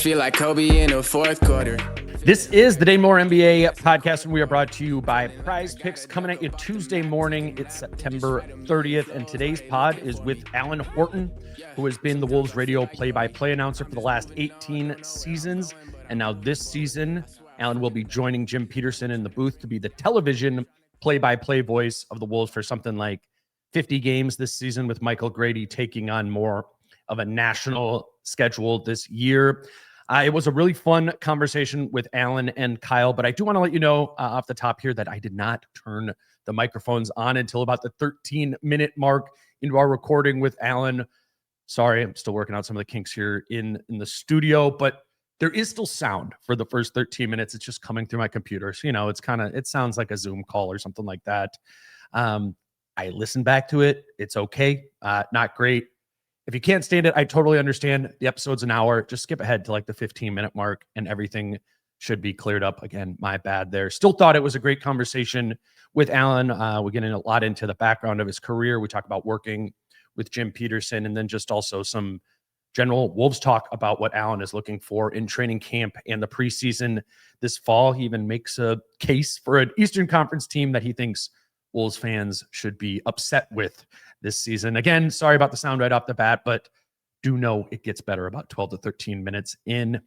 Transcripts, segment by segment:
feel like Kobe in the fourth quarter. This is the Dane Moore NBA podcast, and we are brought to you by Prize Picks, coming at you Tuesday morning. It's September 30th, and today's pod is with Alan Horton, who has been the Wolves radio play-by-play announcer for the last 18 seasons. And now this season, Alan will be joining Jim Petersen in the booth to be the television play-by-play voice of the Wolves for something like 50 games this season, with Michael Grady taking on more of a national schedule this year. It was a really fun conversation with Alan and Kyle, but I do want to let you know off the top here that I did not turn the microphones on until about the 13-minute mark into our recording with Alan. Sorry, I'm still working out some of the kinks here in the studio, but there is still sound for the first 13 minutes. It's just coming through my computer. So, it sounds like a Zoom call or something like that. I listened back to it. It's okay. Not great. If you can't stand it, I totally understand. The episode's an hour. Just skip ahead to like the 15-minute mark and everything should be cleared up. Again, my bad there. Still thought it was a great conversation with Alan. We get in a lot into the background of his career. We talk about working with Jim Petersen, and then just also some general Wolves talk about what Alan is looking for in training camp and the preseason this fall. He even makes a case for an Eastern Conference team that he thinks Wolves fans should be upset with this season. Again, sorry about the sound right off the bat, but do know it gets better about 12 to 13 minutes in.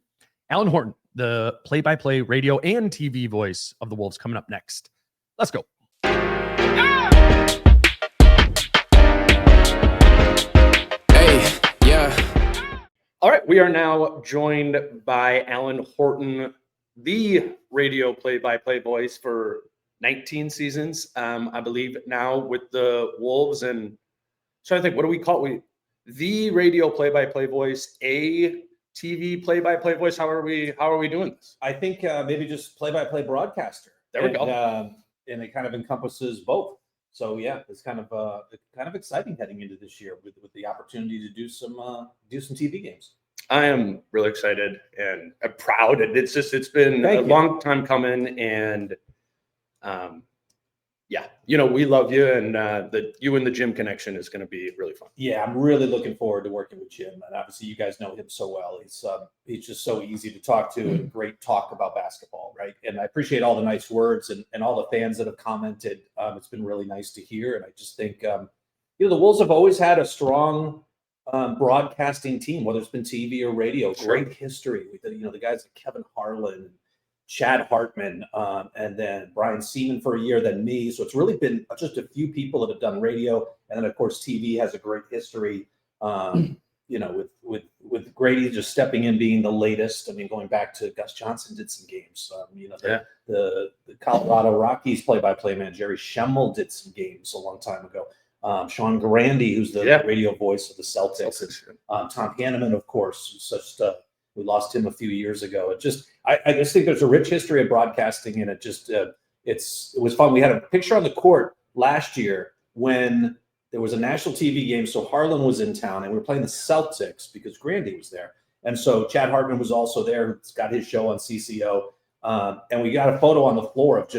Alan Horton, the play-by-play radio and TV voice of the Wolves, coming up next. Let's go. Hey, yeah. All right, we are now joined by Alan Horton, the radio play-by-play voice for 19 seasons, I believe, now with the Wolves. And so I think, what do we call it? The radio play-by-play voice, a TV play-by-play voice. How are we doing this? I think maybe just play-by-play broadcaster. There we go. And it kind of encompasses both. So yeah, it's kind of exciting heading into this year with the opportunity to do some TV games. I am really excited and proud, and it's been a long time coming. And we love you, and you and the Jim connection is going to be really fun. Yeah, I'm really looking forward to working with Jim, and obviously you guys know him so well. He's just so easy to talk to, and great talk about basketball, right? And I appreciate all the nice words and all the fans that have commented. It's been really nice to hear, and I just think the Wolves have always had a strong broadcasting team, whether it's been TV or radio. Great history with the guys like Kevin Harlan, Chad Hartman, and then Brian Seaman for a year, then me. So it's really been just a few people that have done radio. And then, of course, TV has a great history, with Grady just stepping in, being the latest. I mean, going back to Gus Johnson did some games. The Colorado Rockies play-by-play man, Jerry Schemmel, did some games a long time ago. Sean Grandi, who's the radio voice of the Celtics. Tom Hanneman, of course, we lost him a few years ago. I just think there's a rich history of broadcasting, and it was fun. We had a picture on the court last year when there was a national TV game. So Harlan was in town, and we were playing the Celtics because Grandi was there. And so Chad Hartman was also there. He's got his show on CCO. And we got a photo on the floor of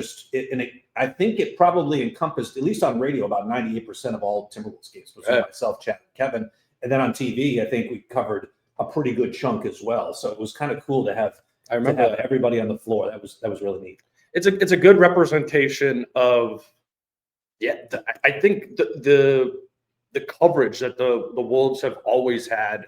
I think it probably encompassed, at least on radio, about 98% of all Timberwolves games. Was myself, Chad, and Kevin. And then on TV, I think we covered a pretty good chunk as well. So it was kind of cool to have everybody on the floor. That was really neat. It's a good representation of I think the coverage that the Wolves have always had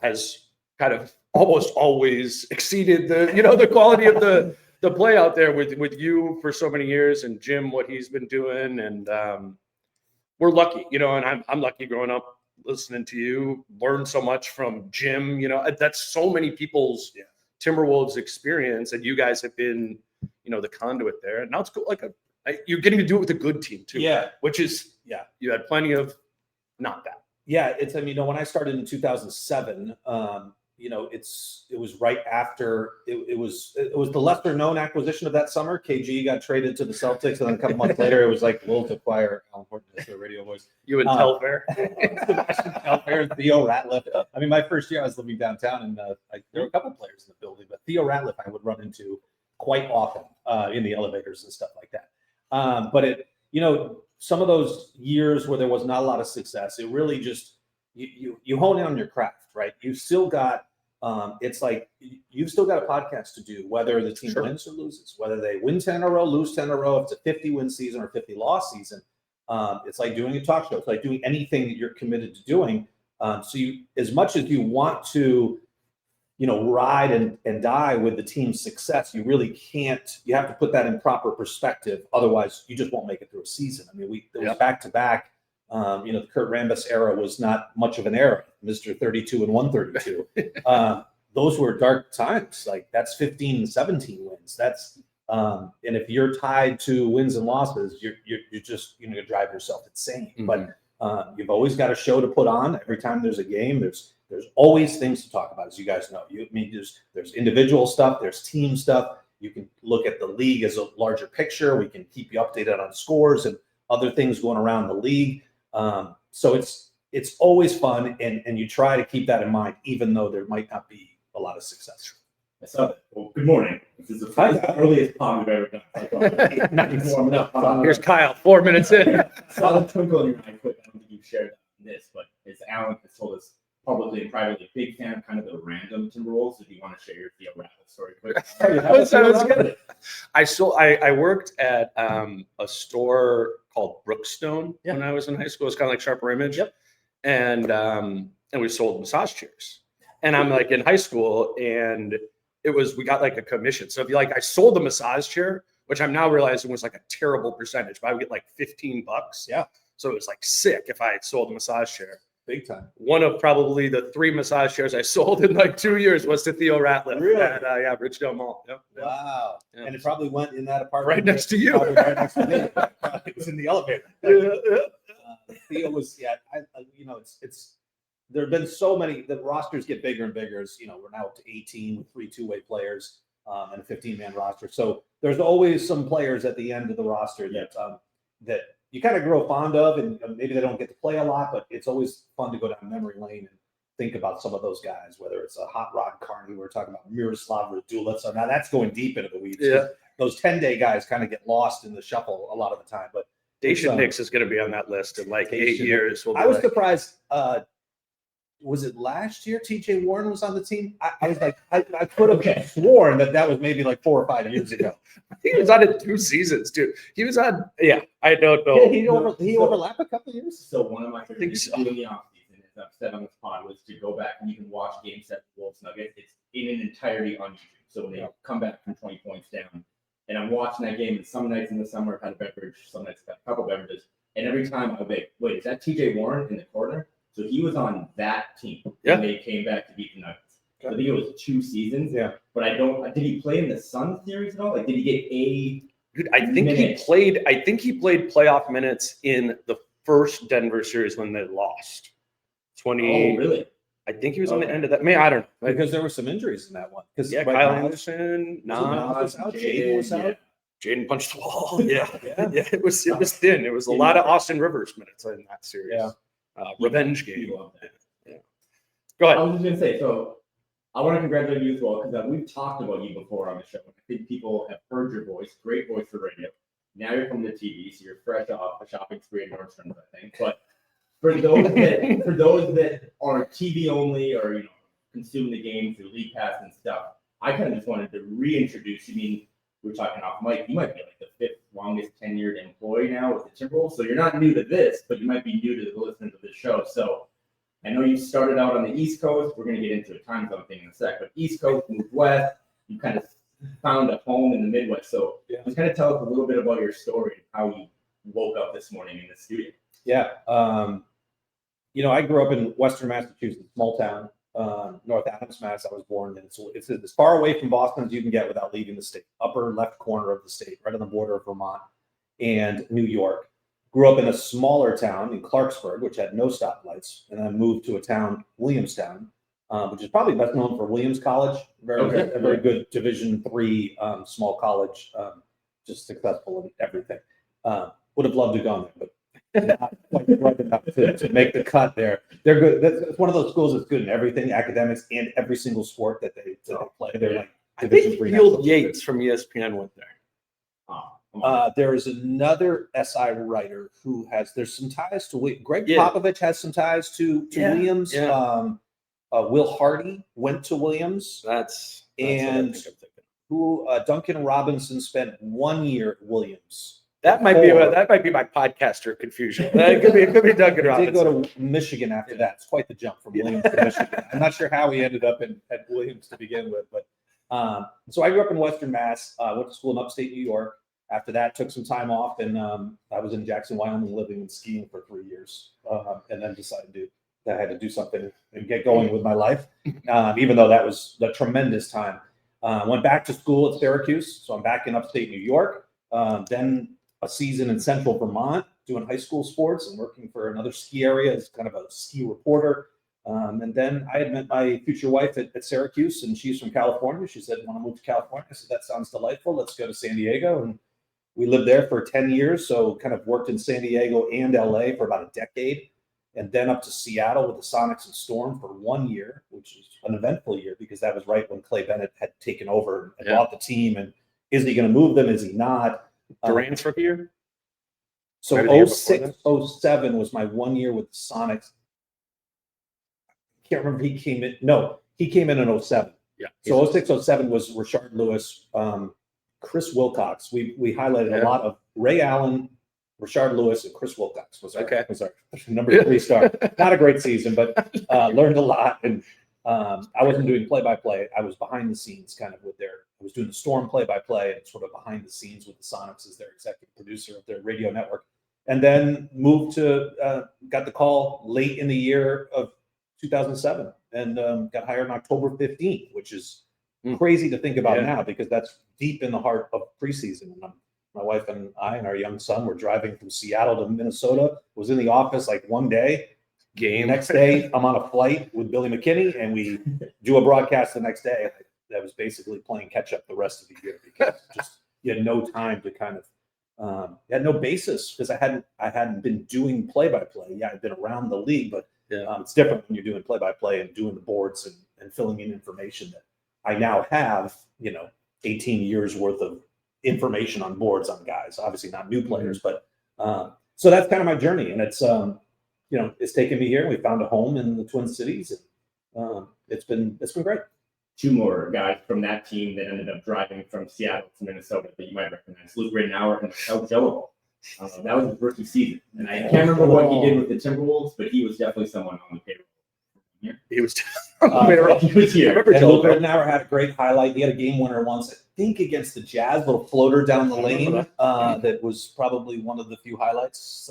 has kind of almost always exceeded the quality of the play out there with you for so many years, and Jim, what he's been doing. And we're lucky, and I'm lucky growing up listening to you, learn so much from Jim. That's so many people's Timberwolves experience, and you guys have been the conduit there. And now it's cool, you're getting to do it with a good team too, which is you had plenty of not that. It's when I started in 2007, it was right after it was the lesser known acquisition of that summer. KG got traded to the Celtics, and then a couple months later, it was like Wolves acquire Alan Horton as their radio voice. You and Telfair, Sebastian Telfair, and Theo Ratliff. I mean, my first year I was living downtown, and there were a couple players in the building, but Theo Ratliff I would run into quite often in the elevators and stuff like that. But some of those years where there was not a lot of success, it really just you hone in on your craft, right? You still got It's like you've still got a podcast to do, whether the team wins or loses, whether they win 10 in a row, lose 10 in a row, if it's a 50-win season or 50-loss season. It's like doing a talk show. It's like doing anything that you're committed to doing. So you, as much as you want to, ride and die with the team's success, you really can't. You have to put that in proper perspective. Otherwise, you just won't make it through a season. I mean, it was back-to-back. The Kurt Rambis era was not much of an era. Mr. 32 and 132. Those were dark times. Like that's 15 and 17 wins. That's and if you're tied to wins and losses, you're just going to drive yourself insane. Mm-hmm. But you've always got a show to put on. Every time there's a game, there's always things to talk about, as you guys know. There's individual stuff, there's team stuff. You can look at the league as a larger picture. We can keep you updated on scores and other things going around the league. So it's always fun, and you try to keep that in mind, even though there might not be a lot of success. I saw that. Well, good morning. This is the earliest pod we've ever done. Nice. Here's Kyle, 4 minutes in. I saw the twinkle in your eye quick. I don't think you've shared this, but as Alan has told us publicly and privately, big fan of kind of the random Timberwolves. If you want to share your Theo Rattler story quick. I worked at a store called Brookstone when I was in high school. It's kind of like Sharper Image. Yep. And we sold massage chairs. And I'm like in high school, and we got like a commission. So if you I sold the massage chair, which I'm now realizing was like a terrible percentage, but I would get like $15. Yeah. So it was like sick if I had sold a massage chair. Big time. One of probably the 3 massage chairs I sold in like 2 years was to Theo Rattler. Really? At Ridgedale Mall. Yep. Wow. Yeah. And it probably went in that apartment. Right next to you. Right next to me. It was in the elevator. Theo was, it's there have been so many, the rosters get bigger and bigger as, we're now up to 18 with 3 two-way players and a 15-man roster. So there's always some players at the end of the roster that you kind of grow fond of, and maybe they don't get to play a lot, but it's always fun to go down memory lane and think about some of those guys, whether it's a Hot Rod Carney, we're talking about Miroslav Radulov. So now that's going deep into the weeds. Yeah. Those 10-day guys kind of get lost in the shuffle a lot of the time. But Dacian Nix is going to be on that list in like 8 years. I was surprised. Was it last year TJ Warren was on the team? I was like, I could have sworn that was maybe like 4 or 5 years ago. I think he was on it 2 seasons, dude. He was on, I don't know. Yeah, he overlapped a couple of years. So one of my favorite things so. to do in the offseason, as I've said on this pod, was to go back and you can watch Game 7 Wolves Nuggets. It's in an entirety on YouTube. So when they come back from 20 points down, and I'm watching that game, and some nights in the summer I've had a beverage, some nights I've had a couple beverages, and every time I'll be, wait, is that TJ Warren in the corner? So he was on that team when they came back to beat the Nuggets. Okay. I think it was 2 seasons. Yeah. But did he play in the Sun series at all? Like, did he get Dude, I think he played playoff minutes in the first Denver series when they lost. Oh, really? I think he was on the end of that. I don't know. Because there were some injuries in that one. Kyle Anderson, was out. Jaden was out. Jaden punched the wall. Yeah. It was thin. It was a lot of Austin Rivers minutes in that series. Yeah. Revenge game. Yeah. Go ahead. I was just going to say, so I want to congratulate you as well, because we've talked about you before on the show. I think people have heard your voice, great voice for radio. Now you're coming to TV, so you're fresh off a shopping spree in Nordstrom's, I think. But for those that are TV only or consume the game through League Pass and stuff, I kind of just wanted to reintroduce you. I mean, we're talking off mic. You might be like the 5th longest tenured employee now with the Timberwolves. So you're not new to this, but you might be new to the listeners of this show. So I know you started out on the East Coast. We're going to get into a time zone thing in a sec. But East Coast moved west. You kind of found a home in the Midwest. So just kind of tell us a little bit about your story and how you woke up this morning in the studio. Yeah. I grew up in Western Massachusetts, small town. North Adams, Mass. I was born in. It's as far away from Boston as you can get without leaving the state. Upper left corner of the state, right on the border of Vermont and New York. Grew up in a smaller town in Clarksburg, which had no stoplights, and then moved to a town, Williamstown, which is probably best known for Williams College. Very good Division III small college, just successful in everything. Would have loved to have gone there, but not quite bright enough to make the cut there. They're good. It's one of those schools that's good in everything, academics and every single sport that they play. They're like I think Field Yates from ESPN went there. There is another SI writer who there's some ties to Greg Popovich has some ties to Williams. Yeah. Will Hardy went to Williams. That's And what I think I'm thinking. who Duncan Robinson spent 1 year at Williams. That might be my podcaster confusion. It could be Duncan He Robinson. did go to Michigan after that. It's quite the jump from Williams to Michigan. I'm not sure how he ended up at Williams to begin with, but so I grew up in Western Mass. Went to school in upstate New York. After that, took some time off, and I was in Jackson, Wyoming, living and skiing for 3 years, and then decided that I had to do something and get going with my life. Even though that was a tremendous time. Went back to school at Syracuse, so I'm back in upstate New York. Then a season in Central Vermont, doing high school sports and working for another ski area as kind of a ski reporter. And then I had met my future wife at Syracuse, and she's from California. She said, "Want to move to California?" I said, "That sounds delightful. Let's go to San Diego." And we lived there for 10 years. So kind of worked in San Diego and LA for about a decade, and then up to Seattle with the Sonics and Storm for 1 year, which is an eventful year because that was right when Clay Bennett had taken over and bought the team. And is he going to move them? Is he not? Durant's rookie year? So Maybe the year 06, 07 was my 1 year with the Sonics. I can't remember if he came in. No, he came in 07. Yeah. So 06, 07 was Rashard Lewis, Chris Wilcox. We highlighted a lot of Ray Allen, Rashard Lewis, and Chris Wilcox was our number 3 star. Not a great season, but learned a lot. And I wasn't doing play-by-play. I was behind the scenes kind of with I was doing the Storm play-by-play and sort of behind the scenes with the Sonics as their executive producer of their radio network. And then moved to, got the call late in the year of 2007 and got hired on October 15th, which is crazy to think about now because that's deep in the heart of preseason. And my wife and I and our young son were driving from Seattle to Minnesota, was in the office like one day. Next day, I'm on a flight with Billy McKinney, and we do a broadcast the next day. That was basically playing catch up the rest of the year because just you had no time to kind of you had no basis because I hadn't been doing play by play. Yeah, I'd been around the league, but it's different when you're doing play by play and doing the boards and filling in information that I now have. 18 years worth of information on boards on guys. Obviously not new players, but so that's kind of my journey, and it's it's taken me here. We found a home in the Twin Cities, and it's been great. 2 more guys from that team that ended up driving from Seattle to Minnesota that you might recognize: Luke Rittenauer and Mikel Jellicoe. That was his rookie season, and I can't remember what he did with the Timberwolves, but he was definitely someone on the payroll. Yeah. He was he was here. Luke Rittenauer had a great highlight. He had a game winner once, I think, against the Jazz, little floater down the lane. That was probably one of the few highlights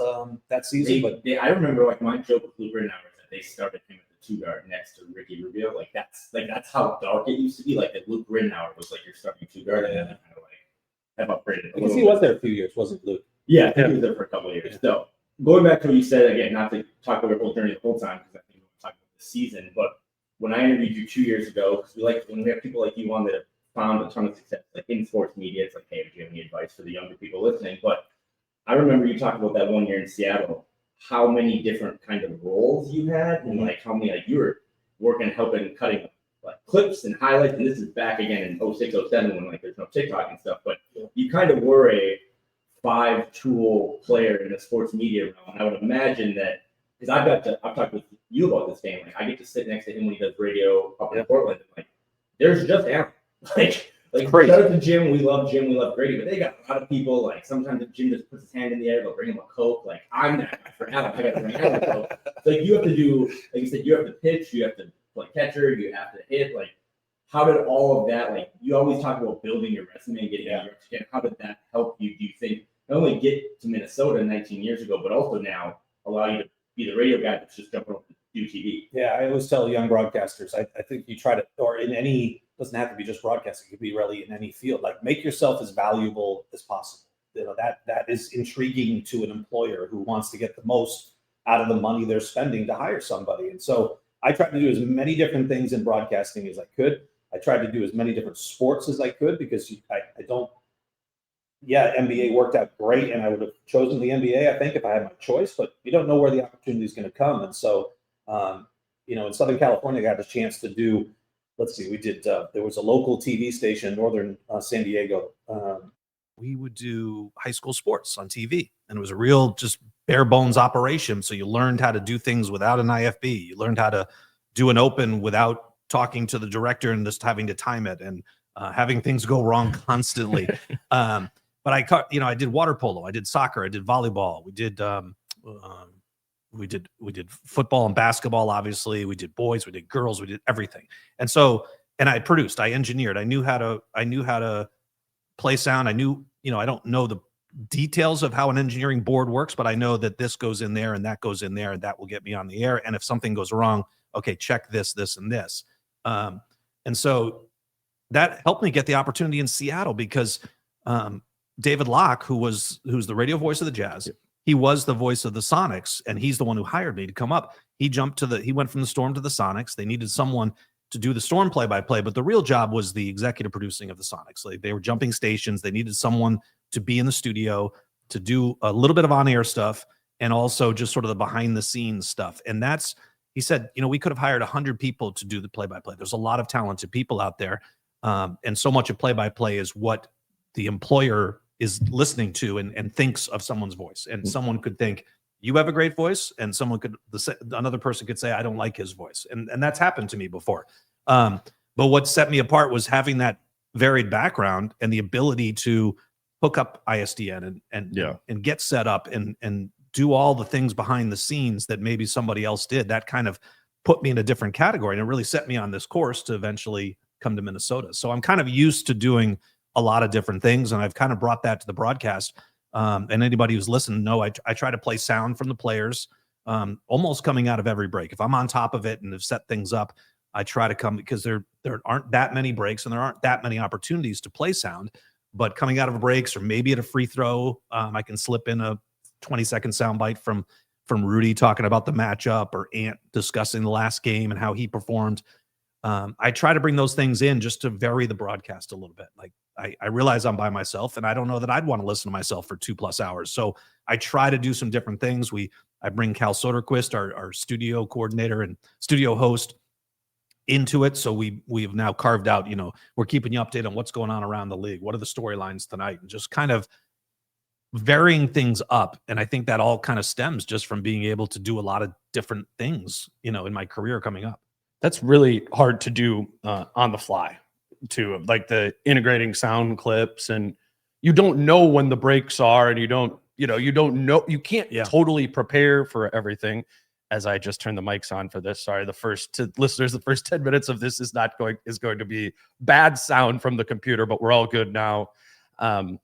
that season. I remember my joke with Luke Rittenauer is that they started him at the 2 guard next to Ricky Rubio. That's how dark it used to be. Like that Luke Rittenauer was like your starting 2 guard, and then kind of have upgraded. Because he was there a few years, wasn't Luke? Yeah, I think he was there for a couple of years. So going back to what you said again, not to talk about your whole journey the whole time because I think we're talking about the season, but when I interviewed you 2 years ago, because when we have people like you on that have found a ton of success, like in sports media, it's like, hey, do you have any advice for the younger people listening? But I remember you talking about that 1 year in Seattle, how many different kind of roles you had, and how many you were working, helping, cutting clips and highlights. And this is back again in 06, 07 when there's no TikTok and stuff. But you kind of were a 5-tool player in the sports media realm. And I would imagine that because I've talked with you about this, Dane. I get to sit next to him when he does radio up in Portland. There's just Alan. Shout out to Jim. We love Jim. We love Grady. But they got a lot of people. Sometimes if Jim just puts his hand in the air, they'll bring him a Coke. I'm that guy for Alan. I got to bring Alan a Coke. So you have to do, like you said, you have to pitch. You have to play catcher. You have to hit. How did all of that? You always talk about building your resume and getting your reputation. How did that help you? Do you think not only get to Minnesota 19 years ago, but also now allow you to be the radio guy that's just jumping over to do TV? Yeah, I always tell young broadcasters, I think you try to, or in any, doesn't have to be just broadcasting, it could be really in any field, make yourself as valuable as possible. That is intriguing to an employer who wants to get the most out of the money they're spending to hire somebody. And so I tried to do as many different things in broadcasting as I could. I tried to do as many different sports as I could because NBA worked out great, and I would have chosen the NBA, I think, if I had my choice, but you don't know where the opportunity is going to come. And so, in Southern California, I got a chance to do, we did, there was a local TV station in northern San Diego. We would do high school sports on TV, and it was a real just bare bones operation. So you learned how to do things without an IFB. You learned how to do an open without talking to the director and just having to time it and having things go wrong constantly. But I did water polo, I did soccer, I did volleyball, we did football and basketball. Obviously, we did boys, we did girls, we did everything. And I produced, I engineered, I knew how to play sound. I knew, I don't know the details of how an engineering board works, but I know that this goes in there and that goes in there and that will get me on the air. And if something goes wrong, okay, check this, this, and this. And so that helped me get the opportunity in Seattle because David Locke, who's the radio voice of the Jazz, he was the voice of the Sonics, and he's the one who hired me to come up. He went from the Storm to the Sonics. They needed someone to do the Storm play-by-play, but the real job was the executive producing of the Sonics. Like, they were jumping stations. They needed someone to be in the studio, to do a little bit of on-air stuff, and also just sort of the behind-the-scenes stuff. And he said, we could have hired 100 people to do the play-by-play. There's a lot of talented people out there, and so much of play-by-play is what the employer is listening to and thinks of someone's voice. And someone could think, you have a great voice, and another person could say, I don't like his voice. And that's happened to me before. But what set me apart was having that varied background and the ability to hook up ISDN and get set up and do all the things behind the scenes that maybe somebody else did. That kind of put me in a different category, and it really set me on this course to eventually come to Minnesota. So I'm kind of used to doing a lot of different things, and I've kind of brought that to the broadcast. And anybody who's listened know I try to play sound from the players, almost coming out of every break. If I'm on top of it and have set things up, I try to come, because there aren't that many breaks and there aren't that many opportunities to play sound. But coming out of breaks, or maybe at a free throw, I can slip in a 20-second soundbite from Rudy talking about the matchup, or Ant discussing the last game and how he performed. I try to bring those things in just to vary the broadcast a little bit. Like, I realize I'm by myself, and I don't know that I'd want to listen to myself for 2+ hours. So I try to do some different things. I bring Cal Soderquist, our studio coordinator and studio host, into it. So we've now carved out, we're keeping you updated on what's going on around the league. What are the storylines tonight? And just kind of varying things up. And I think that all kind of stems just from being able to do a lot of different things, in my career coming up. That's really hard to do on the fly too, like the integrating sound clips, and you don't know when the breaks are, and you don't know, you can't totally prepare for everything. As I just turned the mics on for this, sorry, listeners, the first 10 minutes of this is going to be bad sound from the computer, but we're all good now.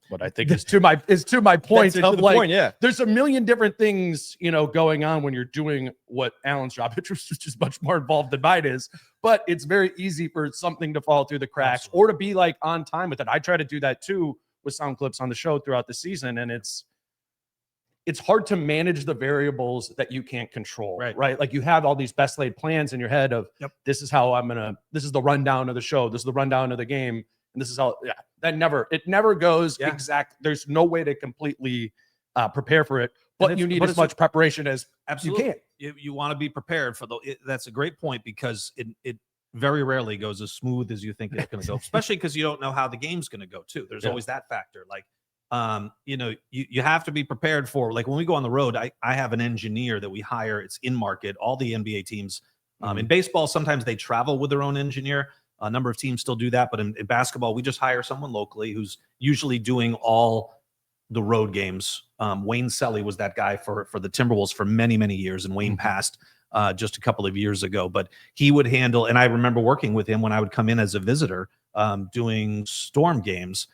What I think is to my point of there's a million different things, going on when you're doing what Alan's job, which is just much more involved than mine is, but it's very easy for something to fall through the cracks. Absolutely. Or to be like on time with it. I try to do that too with sound clips on the show throughout the season. And it's hard to manage the variables that you can't control, right? Like, you have all these best laid plans in your head of, this is how this is the rundown of the show. This is the rundown of the game. And this is how, it never goes exact. There's no way to completely prepare for it, but you need as much preparation as you can. You want to be prepared for that's a great point, because it very rarely goes as smooth as you think it's going to go, especially because you don't know how the game's going to go too. There's always that factor. Like, you have to be prepared for, like, when we go on the road, I have an engineer that we hire. It's in market. All the NBA teams, in baseball, sometimes they travel with their own engineer. A number of teams still do that, but in basketball, we just hire someone locally who's usually doing all the road games. Wayne Selly was that guy for the Timberwolves for many, many years, and Wayne passed just a couple of years ago. But he would handle, and I remember working with him when I would come in as a visitor doing Storm games.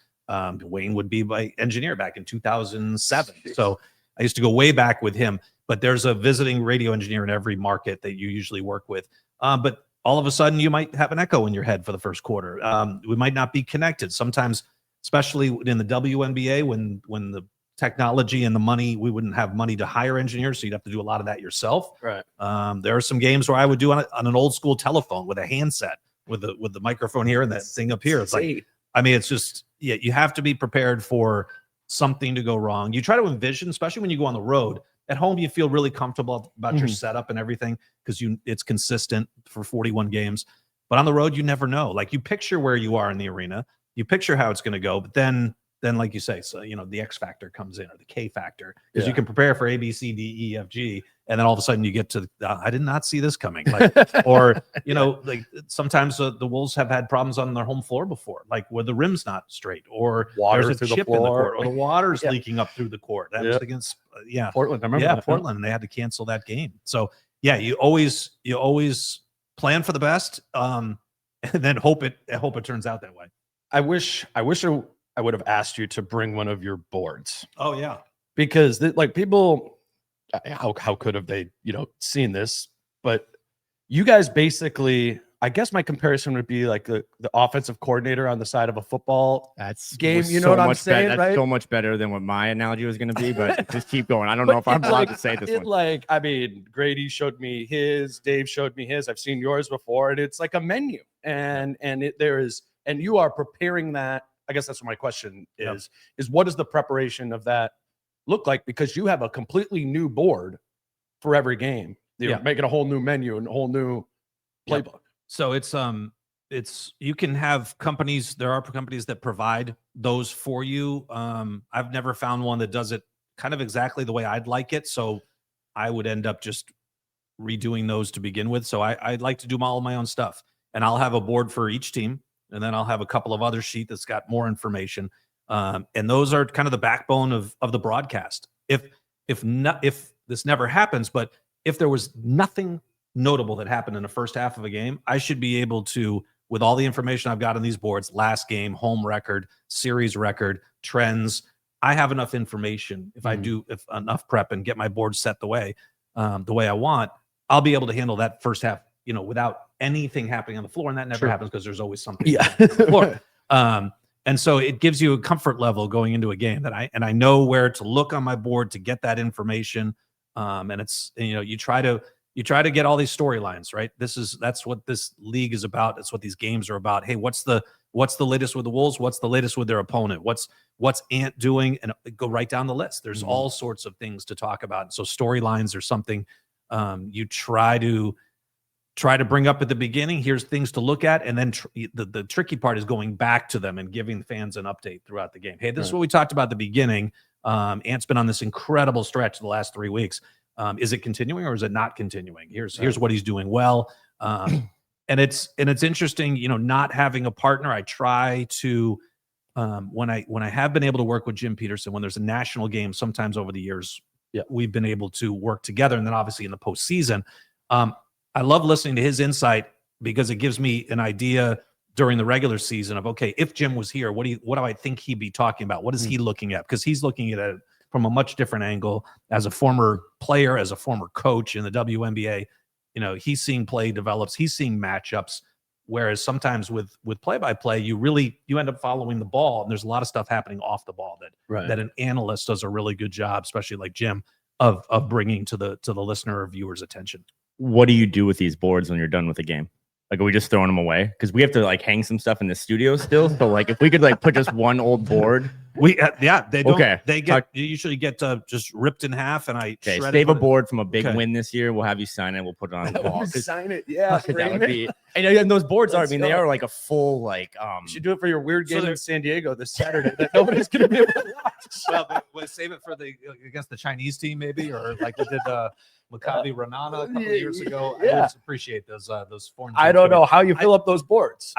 Wayne would be my engineer back in 2007. So I used to go way back with him. But there's a visiting radio engineer in every market that you usually work with. But all of a sudden, you might have an echo in your head for the first quarter. We might not be connected. Sometimes, especially in the WNBA, when the technology and the money, we wouldn't have money to hire engineers, so you'd have to do a lot of that yourself. Right. There are some games where I would do on an old school telephone with a handset, with the microphone here and that thing up here. It's like, it's just, you have to be prepared for something to go wrong. You try to envision, especially when you go on the road. At home, you feel really comfortable about your setup and everything, because it's consistent for 41 games. But on the road, you never know. Like, you picture where you are in the arena, you picture how it's going to go, but then then like you say, so the X factor comes in, or the K factor, because you can prepare for A, B, C, D, E, F, G, and then all of a sudden you get to I did not see this coming. Like, or like sometimes the Wolves have had problems on their home floor before, like where the rim's not straight, or Water there's a through chip the in the floor, court, or the water's leaking up through the court. That was against Portland. I remember that. Portland, and they had to cancel that game. So yeah, you always plan for the best, and then hope it turns out that way. I wish I would have asked you to bring one of your boards. Oh yeah, because like people, how could have they seen this? But you guys basically, I guess my comparison would be like the offensive coordinator on the side of a football game. You know what I'm saying? That's right? so much better than what my analogy was going to be. But just keep going. I don't know if I'm allowed to say this one. Like, I mean, Grady showed me his, Dave showed me his. I've seen yours before, and it's like a menu, and you are preparing that. I guess that's what my question is what does the preparation of that look like? Because you have a completely new board for every game. You're making a whole new menu and a whole new playbook. So it's you can have companies. There are companies that provide those for you. I've never found one that does it kind of exactly the way I'd like it. So I would end up just redoing those to begin with. So I'd like to do all my own stuff, and I'll have a board for each team, and then I'll have a couple of other sheets that's got more information. And those are kind of the backbone of the broadcast. If this never happens, but if there was nothing notable that happened in the first half of a game, I should be able to, with all the information I've got on these boards, last game, home record, series record, trends, I have enough information. If I do enough prep and get my board set the way I want, I'll be able to handle that first half, without anything happening on the floor. And that never happens because there's always something on the floor. And so it gives you a comfort level going into a game that I know where to look on my board to get that information. And it's, you try to get all these storylines, right? That's what this league is about. That's what these games are about. Hey, what's the latest with the Wolves? What's the latest with their opponent? What's Ant doing? And go right down the list. There's all sorts of things to talk about. So storylines are something you try to bring up at the beginning. Here's things to look at. And then the tricky part is going back to them and giving fans an update throughout the game. Hey, this is what we talked about at the beginning. Ant's been on this incredible stretch the last 3 weeks. Is it continuing or is it not continuing? Here's what he's doing well. And it's interesting, not having a partner. I try to, when I have been able to work with Jim Petersen, when there's a national game, sometimes over the years, we've been able to work together. And then obviously in the postseason, I love listening to his insight because it gives me an idea during the regular season of, okay, if Jim was here, what do I think he'd be talking about? What is he looking at? Because he's looking at it from a much different angle as a former player, as a former coach in the WNBA. He's seeing play develops, he's seeing matchups. Whereas sometimes with play-by-play, you end up following the ball, and there's a lot of stuff happening off the ball that an analyst does a really good job, especially like Jim, of bringing to the listener or viewer's attention. What do you do with these boards when you're done with the game? Like, are we just throwing them away? Because we have to hang some stuff in the studio still. So if we could put just one old board. They don't. Okay. You usually get just ripped in half, and I save a board from a big win this year. We'll have you sign it. We'll put it on the wall. Sign it, yeah. That would be. And those boards are. They are like a full You should do it for your weird game in San Diego this Saturday that nobody's going to be able to watch. We'll save it for against the Chinese team, maybe, or like we did Maccabi Ranana a couple of years ago. I always appreciate those foreign. I don't know how you fill up those boards.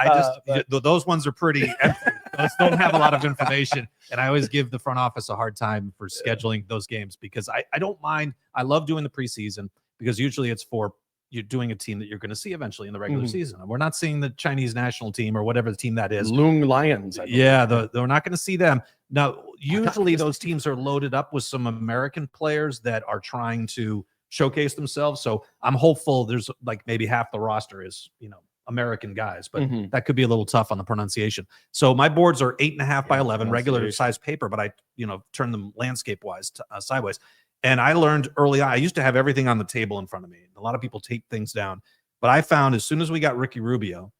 Those ones are pretty empty. Those don't have a lot of information, and I always give the front office a hard time for scheduling those games because I don't mind. I love doing the preseason because usually it's for you're doing a team that you're going to see eventually in the regular season. We're not seeing the Chinese national team or whatever the team that is. Lung Lions. Yeah, we're not going to see them. Now, usually those teams are loaded up with some American players that are trying to showcase themselves. So I'm hopeful there's maybe half the roster is, American guys, but that could be a little tough on the pronunciation. So my boards are 8.5 by 11, regular size paper, but I, turn them landscape wise sideways. And I learned early on, I used to have everything on the table in front of me. A lot of people take things down, but I found as soon as we got Ricky Rubio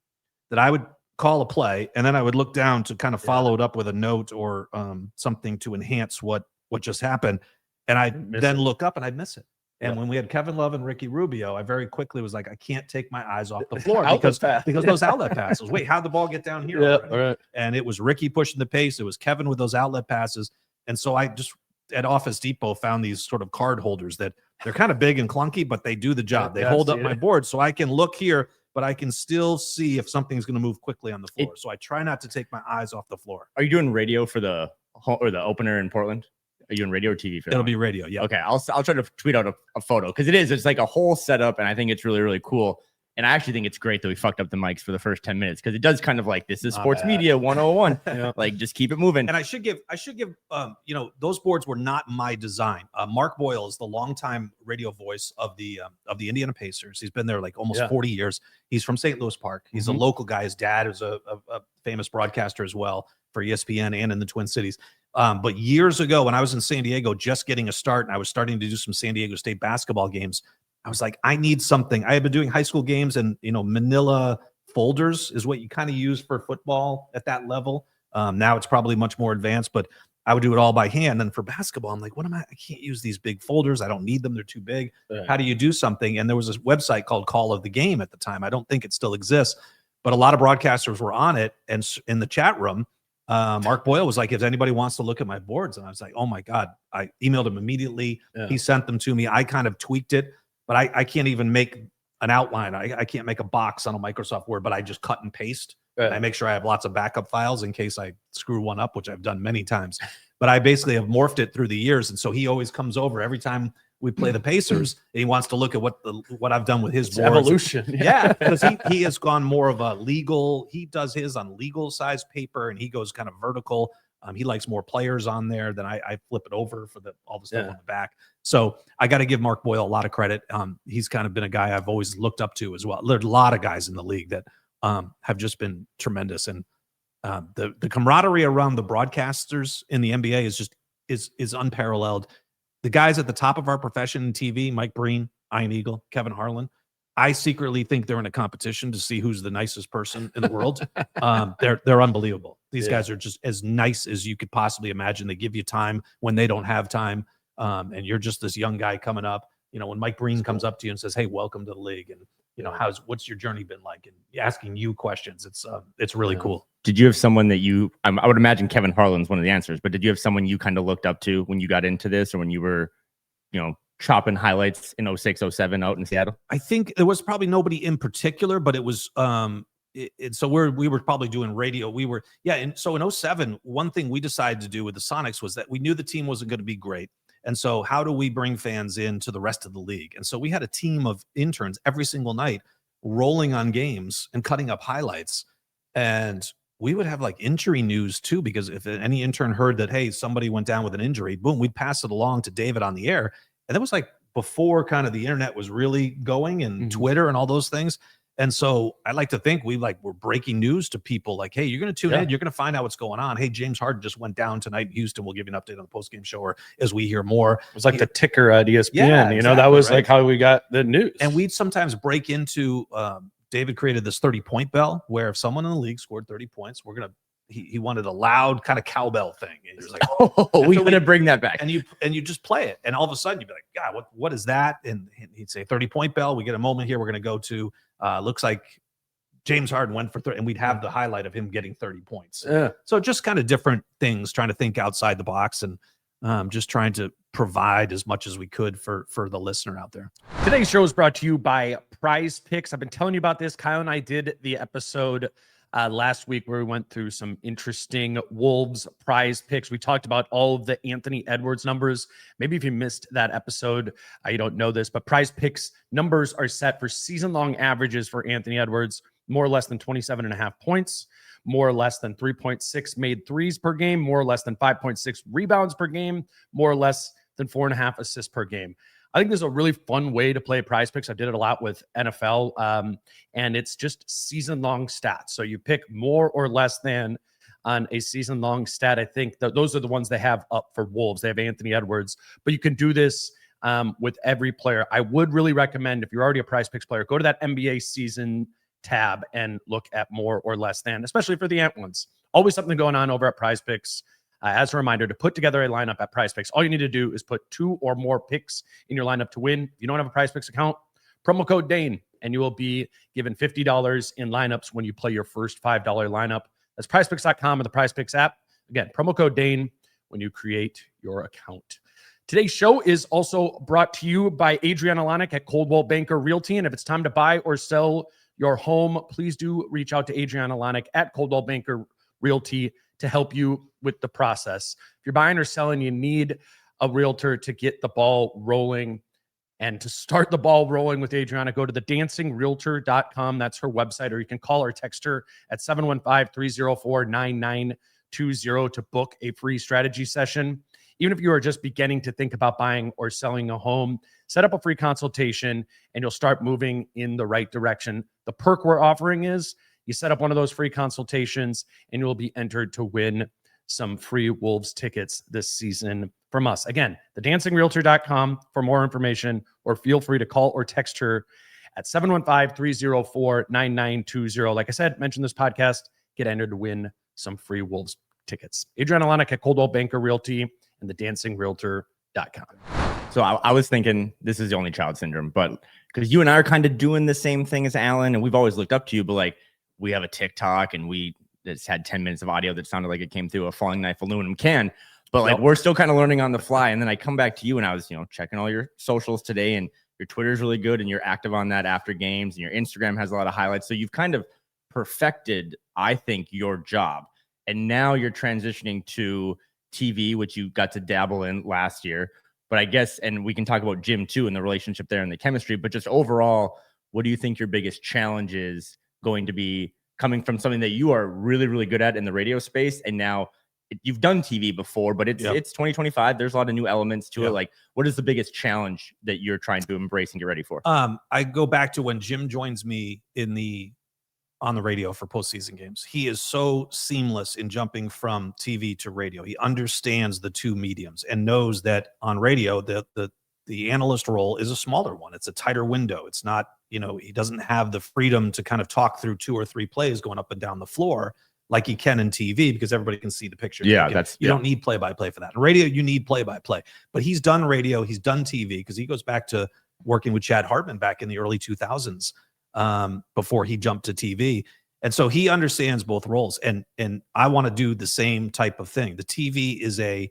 that I would call a play and then I would look down to kind of follow it up with a note or something to enhance what just happened. And I then look up and I'd miss it. And when we had Kevin Love and Ricky Rubio, I very quickly was like, I can't take my eyes off the floor because those outlet passes. Wait, how'd the ball get down here? Yeah, already? right. And it was Ricky pushing the pace. It was Kevin with those outlet passes. And so I just at Office Depot found these sort of card holders that they're kind of big and clunky, but they do the job. They hold up my board so I can look here, but I can still see if something's going to move quickly on the floor. So I try not to take my eyes off the floor. Are you doing radio for the opener in Portland? Are you doing radio or TV for that? It'll be radio. Yeah. Okay. I'll try to tweet out a photo because it's like a whole setup, and I think it's really, really cool. And I actually think it's great that we fucked up the mics for the first 10 minutes because it does kind of like this is sports media 101. Like just keep it moving. And I should give those boards were not my design. Mark Boyle is the longtime radio voice of the Indiana Pacers. He's been there like almost 40 years. He's from St. Louis Park. He's a local guy. His dad is a famous broadcaster as well for ESPN and in the Twin Cities. But years ago when I was in San Diego just getting a start and I was starting to do some San Diego State basketball games, I was like, I need something. I had been doing high school games and, manila folders is what you kind of use for football at that level. Now it's probably much more advanced, but I would do it all by hand. And for basketball, I'm like, I can't use these big folders. I don't need them. They're too big. Right. How do you do something? And there was this website called Call of the Game at the time. I don't think it still exists, but a lot of broadcasters were on it. And in the chat room, Mark Boyle was like, if anybody wants to look at my boards. And I was like, oh my God, I emailed him immediately. Yeah. He sent them to me. I kind of tweaked it. But I can't even make an outline. I can't make a box on a Microsoft Word, but I just cut and paste. Right. And I make sure I have lots of backup files in case I screw one up, which I've done many times. But I basically have morphed it through the years. And so he always comes over every time we play the Pacers and he wants to look at what I've done with his boards. Evolution. Yeah, because he has gone more of a legal. He does his on legal size paper and he goes kind of vertical. He likes more players on there than I flip it over for all the stuff on the back. So I got to give Mark Boyle a lot of credit. He's kind of been a guy I've always looked up to as well. There's a lot of guys in the league that have just been tremendous. And the camaraderie around the broadcasters in the NBA is unparalleled. The guys at the top of our profession in TV, Mike Breen, Ian Eagle, Kevin Harlan, I secretly think they're in a competition to see who's the nicest person in the world. They're unbelievable. These guys are just as nice as you could possibly imagine. They give you time when they don't have time. And you're just this young guy coming up. When Mike Breen comes up to you and says, hey, welcome to the league. And, what's your journey been like? And asking you questions. It's really cool. Did you have someone that I would imagine Kevin Harlan's one of the answers, but did you have someone you kind of looked up to when you got into this or when you were, chopping highlights in 06, 07 out in Seattle? I think there was probably nobody in particular, but it was, so we were probably doing radio. And so in 07, one thing we decided to do with the Sonics was that we knew the team wasn't going to be great. And so how do we bring fans into the rest of the league? And so we had a team of interns every single night rolling on games and cutting up highlights. And we would have like injury news too, because if any intern heard that, hey, somebody went down with an injury, boom, we'd pass it along to David on the air. And that was like before kind of the internet was really going and Twitter and all those things. And so I like to think we're breaking news to people like, hey, you're going to tune in. You're going to find out what's going on. Hey, James Harden just went down tonight in Houston. We'll give you an update on the postgame show or as we hear more. It was like the ticker at ESPN. Yeah, exactly, that was like how we got the news. And we'd sometimes break into David created this 30-point bell where if someone in the league scored 30 points, he wanted a loud kind of cowbell thing. And he was like, we're going to bring that back. And you just play it. And all of a sudden you'd be like, God, what is that? And he'd say 30-point bell. We get a moment here. We're going to go to, looks like James Harden went for 30, and we'd have the highlight of him getting 30 points. Yeah. So just kind of different things, trying to think outside the box and just trying to provide as much as we could for the listener out there. Today's show is brought to you by Prize Picks. I've been telling you about this. Kyle and I did the episode last week where we went through some interesting Wolves prize picks. We talked about all of the Anthony Edwards numbers. Maybe if you missed that episode, you don't know this, but prize picks numbers are set for season-long averages for Anthony Edwards, more or less than 27.5 points, more or less than 3.6 made threes per game, more or less than 5.6 rebounds per game, more or less than 4.5 assists per game. I think this is a really fun way to play prize picks. I did it a lot with NFL, and it's just season-long stats. So you pick more or less than on a season-long stat. I think those are the ones they have up for Wolves. They have Anthony Edwards, but you can do this with every player. I would really recommend, if you're already a prize picks player, go to that NBA season tab and look at more or less than, especially for the Ant ones. Always something going on over at Prize Picks. as a reminder to put together a lineup at Prize Picks. All you need to do is put 2 or more picks in your lineup to win. If you don't have a Prize Picks account, promo code Dane, and you will be given $50 in lineups when you play your first $5 lineup. That's prizepicks.com or the Prize Picks app. Again, promo code Dane when you create your account. Today's show is also brought to you by Adriana Lonick at Coldwell Banker Realty. And if it's time to buy or sell your home, please do reach out to Adriana Lonick at Coldwell Banker Realty to help you with the process. If you're buying or selling, you need a realtor to get the ball rolling. And to start the ball rolling with Adriana, go to thedancingrealtor.com. That's her website, or you can call or text her at 715-304-9920 to book a free strategy session. Even if you are just beginning to think about buying or selling a home, set up a free consultation and you'll start moving in the right direction. The perk we're offering is you set up one of those free consultations and you'll be entered to win some free Wolves tickets this season from us. Again, thedancingrealtor.com for more information, or feel free to call or text her at 715-304-9920. Like I said, mention this podcast, get entered to win some free Wolves tickets. Adriana Lonick at Coldwell Banker Realty and thedancingrealtor.com. So I was thinking this is the only child syndrome, but because you and I are kind of doing the same thing as Alan, and we've always looked up to you, but like we have a TikTok and we just had 10 minutes of audio that sounded like it came through a falling knife aluminum can, but like we're still kind of learning on the fly. And then I come back to you and I was, checking all your socials today, and your Twitter's really good and you're active on that after games, and your Instagram has a lot of highlights. So you've kind of perfected, I think, your job. And now you're transitioning to TV, which you got to dabble in last year. But I guess, and we can talk about Jim too and the relationship there and the chemistry, but just overall, what do you think your biggest challenge is going to be, coming from something that you are really, really good at in the radio space? And now you've done TV before, but it's 2025. There's a lot of new elements to it. Like, what is the biggest challenge that you're trying to embrace and get ready for? I go back to when Jim joins me on the radio for postseason games. He is so seamless in jumping from TV to radio. He understands the two mediums and knows that on radio, the analyst role is a smaller one. It's a tighter window. It's not, he doesn't have the freedom to kind of talk through 2 or 3 plays going up and down the floor like he can in TV, because everybody can see the picture. Yeah, you don't need play-by-play for that. In radio, you need play-by-play. But he's done radio, he's done TV, because he goes back to working with Chad Hartman back in the early 2000s before he jumped to TV. And so he understands both roles. And I want to do the same type of thing. The TV is a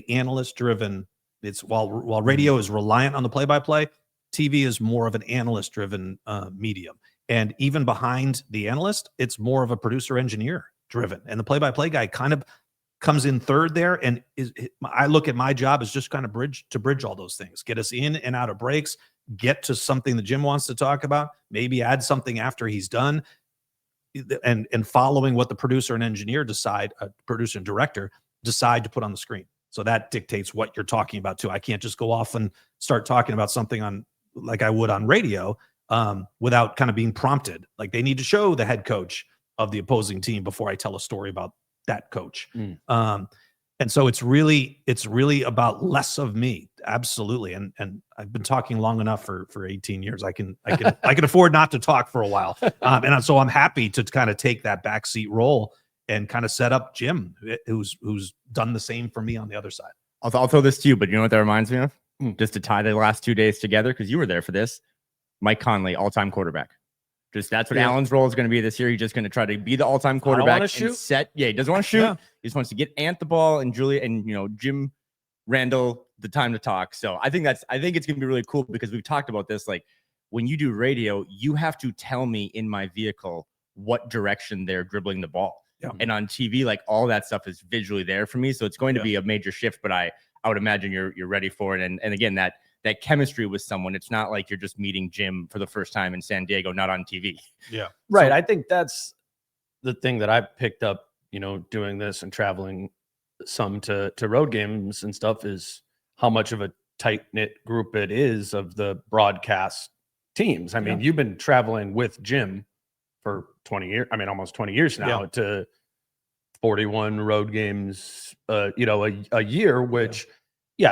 analyst-driven. It's while radio is reliant on the play-by-play, TV is more of an analyst-driven medium. And even behind the analyst, it's more of a producer-engineer driven. And the play-by-play guy kind of comes in third there. And I look at my job as just kind of bridge all those things, get us in and out of breaks, get to something that Jim wants to talk about, maybe add something after he's done, and following what the producer and engineer producer and director decide to put on the screen. So that dictates what you're talking about too. I can't just go off and start talking about something on like I would on radio without kind of being prompted. Like, they need to show the head coach of the opposing team before I tell a story about that coach. And so it's really about less of me. Absolutely. And I've been talking long enough for 18 years. I can afford not to talk for a while. And so I'm happy to kind of take that backseat role and kind of set up Jim, who's done the same for me on the other side. I'll throw this to you, but you know what that reminds me of? Just to tie the last 2 days together, because you were there for this. Mike Conley, all-time quarterback. That's what Allen's role is going to be this year. He's just going to try to be the all-time quarterback and set. Yeah, he doesn't want to shoot. Yeah. He just wants to get Ant the ball and Julia and Jim Randall the time to talk. So I think it's going to be really cool, because we've talked about this. Like, when you do radio, you have to tell me in my vehicle what direction they're dribbling the ball. Yeah. And on TV, like, all that stuff is visually there for me. So it's going to be a major shift, but I would imagine you're ready for it. And again, that chemistry with someone, it's not like you're just meeting Jim for the first time in San Diego, not on TV. Yeah. Right. So, I think that's the thing that I've picked up, doing this and traveling some to road games and stuff, is how much of a tight-knit group it is of the broadcast teams. I mean, you've been traveling with Jim for 20 years. I mean, almost 20 years now to 41 road games, a year, which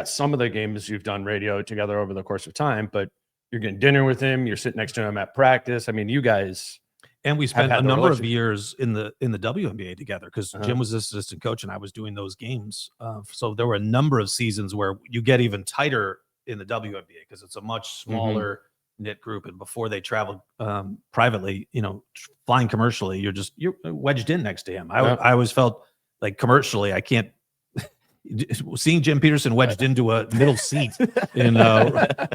some of the games you've done radio together over the course of time, but you're getting dinner with him. You're sitting next to him at practice. I mean, you guys, And we spent had a the number of relationship. years in the WNBA together because Uh-huh. Jim was assistant coach and I was doing those games. So there were a number of seasons where you get even tighter in the WNBA because it's a much smaller knit group. And before they traveled privately, flying commercially, you're wedged in next to him. I always felt like commercially, I can't. Seeing Jim Petersen wedged into a middle seat in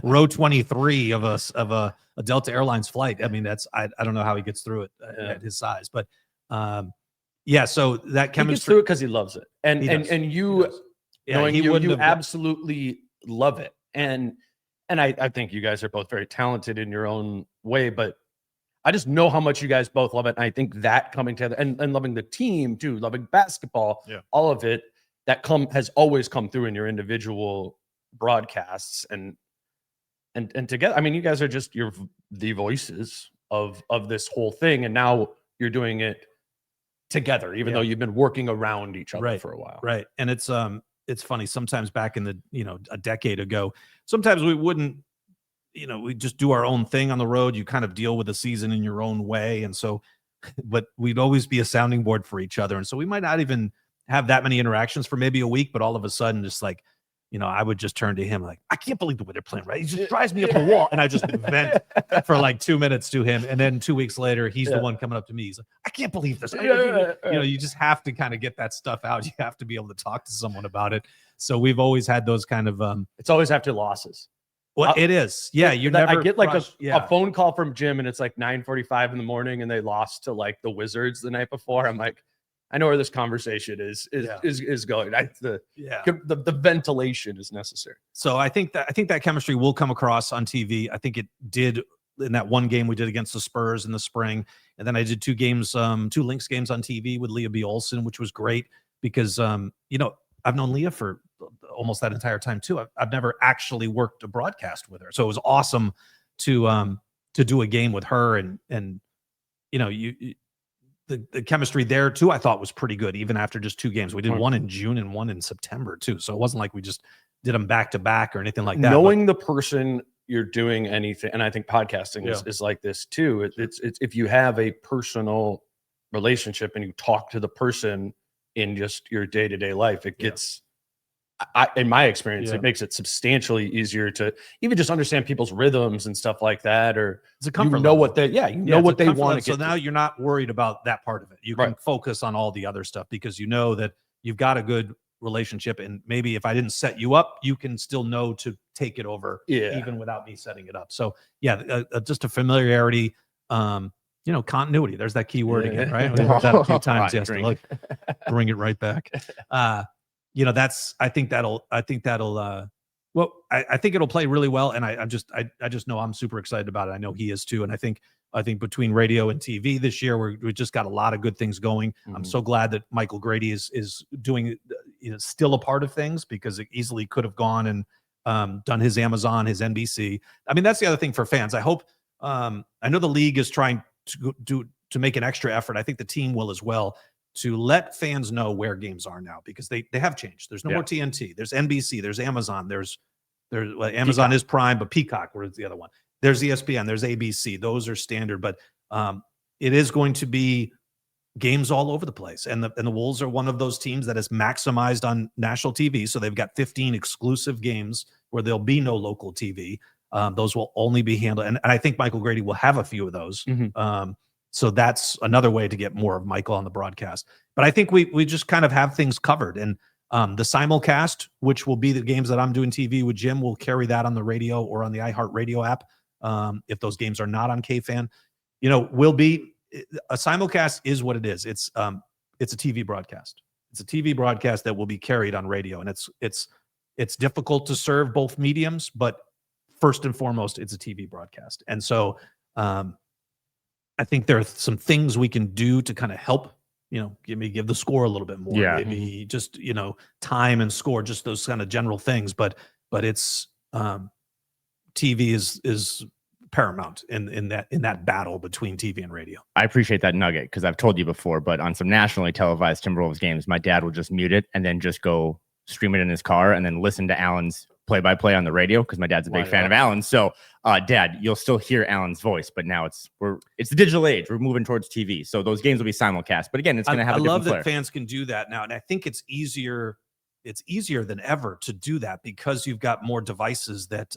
row 23 of a Delta Airlines flight. I mean, I don't know how he gets through it at his size, but so that He chemistry gets through it because he loves it, and He does. you knowing he you wouldn't have absolutely love it, and I think you guys are both very talented in your own way, but I just know how much you guys both love it, and I think that coming together and loving the team too, loving basketball, all of it. That has always come through in your individual broadcasts and together. I mean, you guys are just the voices of this whole thing, and now you're doing it together, even though you've been working around each other for a while. Right. And it's funny. Sometimes back in the a decade ago, sometimes we wouldn't, we just do our own thing on the road. You kind of deal with the season in your own way, and so, but we'd always be a sounding board for each other, and so we might not even have that many interactions for maybe a week, but all of a sudden, just like, I would just turn to him like, I can't believe the way they're playing, right? He just drives me up the wall. And I just vent for like 2 minutes to him. And then 2 weeks later, he's the one coming up to me. He's like, I can't believe this. You just have to kind of get that stuff out. You have to be able to talk to someone about it. So we've always had those kind of it's always after losses. Well, it is. Yeah. I get like a phone call from Jim and it's like 9:45 in the morning and they lost to like the Wizards the night before. I'm like, I know where this conversation is going. The ventilation is necessary. So I think that chemistry will come across on TV. I think it did in that one game we did against the Spurs in the spring, and then I did 2 Lynx games on TV with Leah B. Olson, which was great because I've known Leah for almost that entire time too. I've never actually worked a broadcast with her, so it was awesome to do a game with her and the chemistry there too, I thought was pretty good, even after just 2 games. We did one in June and one in September too. So it wasn't like we just did them back to back or anything like that. Knowing the person you're doing anything, and I think podcasting is like this too. It's if you have a personal relationship and you talk to the person in just your day-to-day life, it gets in my experience, it makes it substantially easier to even just understand people's rhythms and stuff like that, or it's a comfort know level. what they know what they want to So get now you're not worried about that part of it. You can focus on all the other stuff because you know that you've got a good relationship, and maybe if I didn't set you up, you can still know to take it over even without me setting it up. So just a familiarity, continuity. There's that key word again, right? We heard that a few times yesterday. Bring it right back. I think it'll play really well. And I just know I'm super excited about it. I know he is too. And I think between radio and TV this year, we just got a lot of good things going. I'm so glad that Michael Grady is doing, still a part of things, because it easily could have gone and done his Amazon, his NBC. I mean, that's the other thing for fans. I hope, I know the league is trying to make an extra effort. I think the team will as well, to let fans know where games are now, because they have changed. There's no more TNT. There's NBC. There's Amazon. There's Amazon is Prime, but Peacock, where's the other one? There's ESPN. There's ABC. Those are standard, but it is going to be games all over the place. And the Wolves are one of those teams that has maximized on national TV. So they've got 15 exclusive games where there'll be no local TV. Those will only be handled. And I think Michael Grady will have a few of those. So that's another way to get more of Michael on the broadcast. But I think we just kind of have things covered. And the simulcast, which will be the games that I'm doing TV with Jim, will carry that on the radio or on the iHeartRadio app. If those games are not on KFan, will be a simulcast is what it is. It's a TV broadcast. It's a TV broadcast that will be carried on radio. And it's difficult to serve both mediums, but first and foremost, it's a TV broadcast. And so, I think there are some things we can do to kind of help, give the score a little bit more, maybe just, time and score, just those kind of general things. But it's TV is paramount in that battle between TV and radio. I appreciate that nugget, because I've told you before, but on some nationally televised Timberwolves games, my dad will just mute it and then just go stream it in his car and then listen to Alan's play-by-play on the radio because my dad's a big fan of Alan. So, Dad, you'll still hear Alan's voice, but now it's the digital age. We're moving towards TV, so those games will be simulcast. But again, it's going to have a different flair. I love that fans can do that now, and I think it's easier. It's easier than ever to do that because you've got more devices that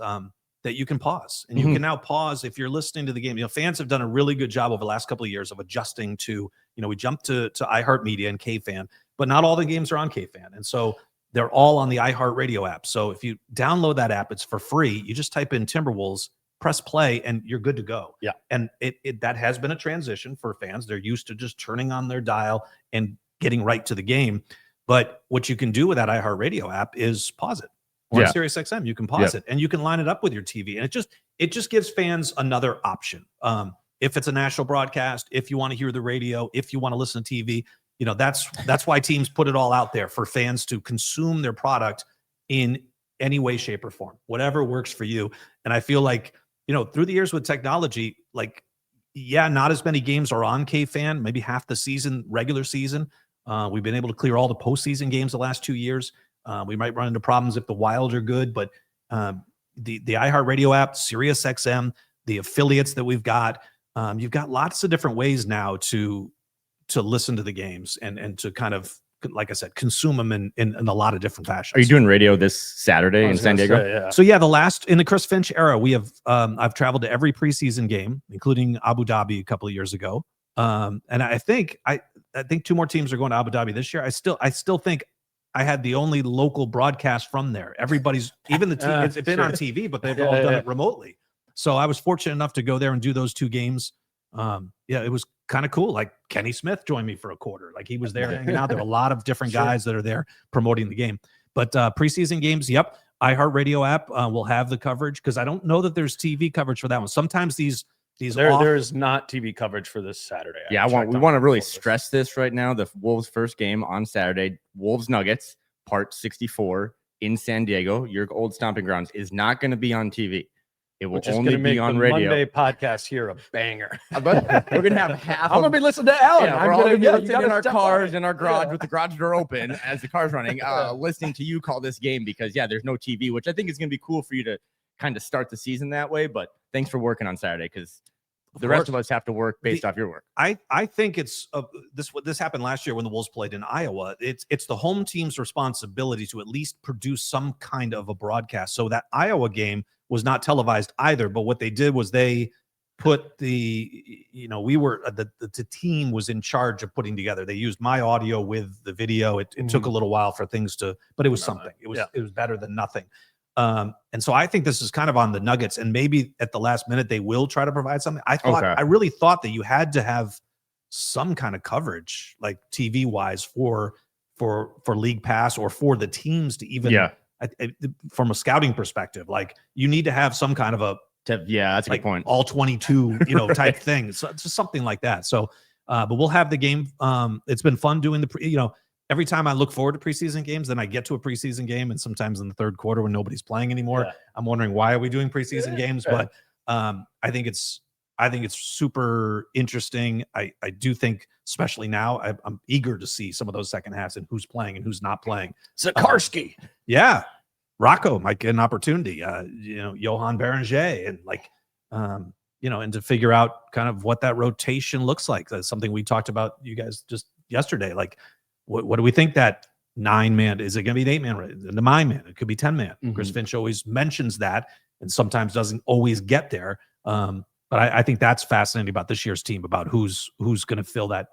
you can pause, and you can now pause if you're listening to the game. Fans have done a really good job over the last couple of years of adjusting to. We jumped to iHeartMedia and KFan, but not all the games are on KFan, and so they're all on the iHeartRadio app. So if you download that app, it's for free. You just type in Timberwolves, press play, and you're good to go. Yeah, and that has been a transition for fans. They're used to just turning on their dial and getting right to the game. But what you can do with that iHeartRadio app is pause it. Or Sirius XM, you can pause it, and you can line it up with your TV, and it just gives fans another option. If it's a national broadcast, if you want to hear the radio, if you want to listen to TV, that's why teams put it all out there for fans to consume their product in any way, shape, or form, whatever works for you. And I feel like through the years with technology, not as many games are on KFan, maybe half the season, regular season. We've been able to clear all the postseason games the last 2 years. We might run into problems if the Wild are good, but the iHeartRadio app, Sirius XM, the affiliates that we've got, you've got lots of different ways now to listen to the games and to kind of, like I said, consume them in a lot of different fashions. Are you doing radio this Saturday in San Diego? So in the Chris Finch era, we have I've traveled to every preseason game, including Abu Dhabi a couple of years ago. And I think 2 more teams are going to Abu Dhabi this year. I still think I had the only local broadcast from there. Everybody's, even the team, it's been on TV, but they've all done it remotely. So I was fortunate enough to go there and do those 2 games. It was kind of cool. Like Kenny Smith joined me for a quarter. Like he was there hanging out. There are a lot of different guys that are there promoting the game. But preseason games, iHeartRadio app will have the coverage because I don't know that there's TV coverage for that one. Sometimes there's not TV coverage for this Saturday. We want to really stress this right now. The Wolves' first game on Saturday, Wolves Nuggets, part 64 in San Diego, your old stomping grounds, is not going to be on TV. It will only be on radio. Monday podcast here a banger. But we're gonna have half. I'm gonna be listening to Alan. We're all gonna be listening in our cars in our garage with the garage door open as the car's running, listening to you call this game because there's no TV, which I think is gonna be cool for you to kind of start the season that way. But thanks for working on Saturday because the rest of us have to work based off your work. I think it's this happened last year when the Wolves played in Iowa. It's the home team's responsibility to at least produce some kind of a broadcast. So that Iowa game was not televised either, but what they did was they put the team was in charge of putting together. They used my audio with the video. It took a little while for things but it was something. It was better than nothing. And so I think this is kind of on the Nuggets, and maybe at the last minute they will try to provide something. I really thought that you had to have some kind of coverage, like TV wise, for League Pass or for the teams to even from a scouting perspective, like you need to have some kind of that's a good point. All 22, type thing. So it's just something like that. So, but we'll have the game. It's been fun doing every time I look forward to preseason games, then I get to a preseason game, and sometimes in the third quarter when nobody's playing anymore, I'm wondering why are we doing preseason games? But I think it's super interesting. I do think, especially now, I'm eager to see some of those second halves and who's playing and who's not playing. Zakarski, Rocco might get an opportunity. Johan Berenger, and and to figure out kind of what that rotation looks like. That's something we talked about, you guys, just yesterday. Like, what do we think that 9-man is? It going to be an 8-man? The 9-man? It could be 10-man. Chris Finch always mentions that, and sometimes doesn't always get there. But I think that's fascinating about this year's team, about who's going to fill that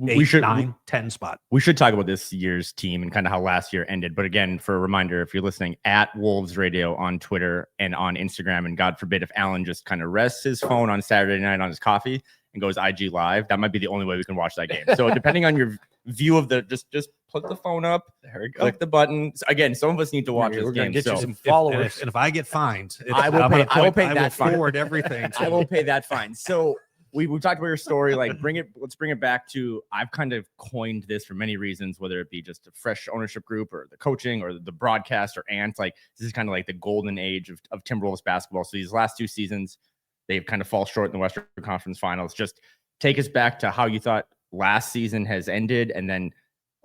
8, 9, 10 spot. We should talk about this year's team and kind of how last year ended. But again, for a reminder, if you're listening, at Wolves Radio on Twitter and on Instagram, and God forbid if Alan just kind of rests his phone on Saturday night on his coffee and goes IG live, that might be the only way we can watch that game. So depending on your view of the, just put the phone up, there we go, click the button. So again, some of us need to watch this game. Get you some followers. And if I get fined, I will pay that fine. Forward everything. I will pay that fine. So we talked about your story. Let's bring it back to, I've kind of coined this for many reasons, whether it be just a fresh ownership group or the coaching or the broadcast or ants. Like, this is kind of like the golden age of Timberwolves basketball. So these last 2 seasons, they've kind of fall short in the Western Conference Finals. Just take us back to how you thought last season has ended, and then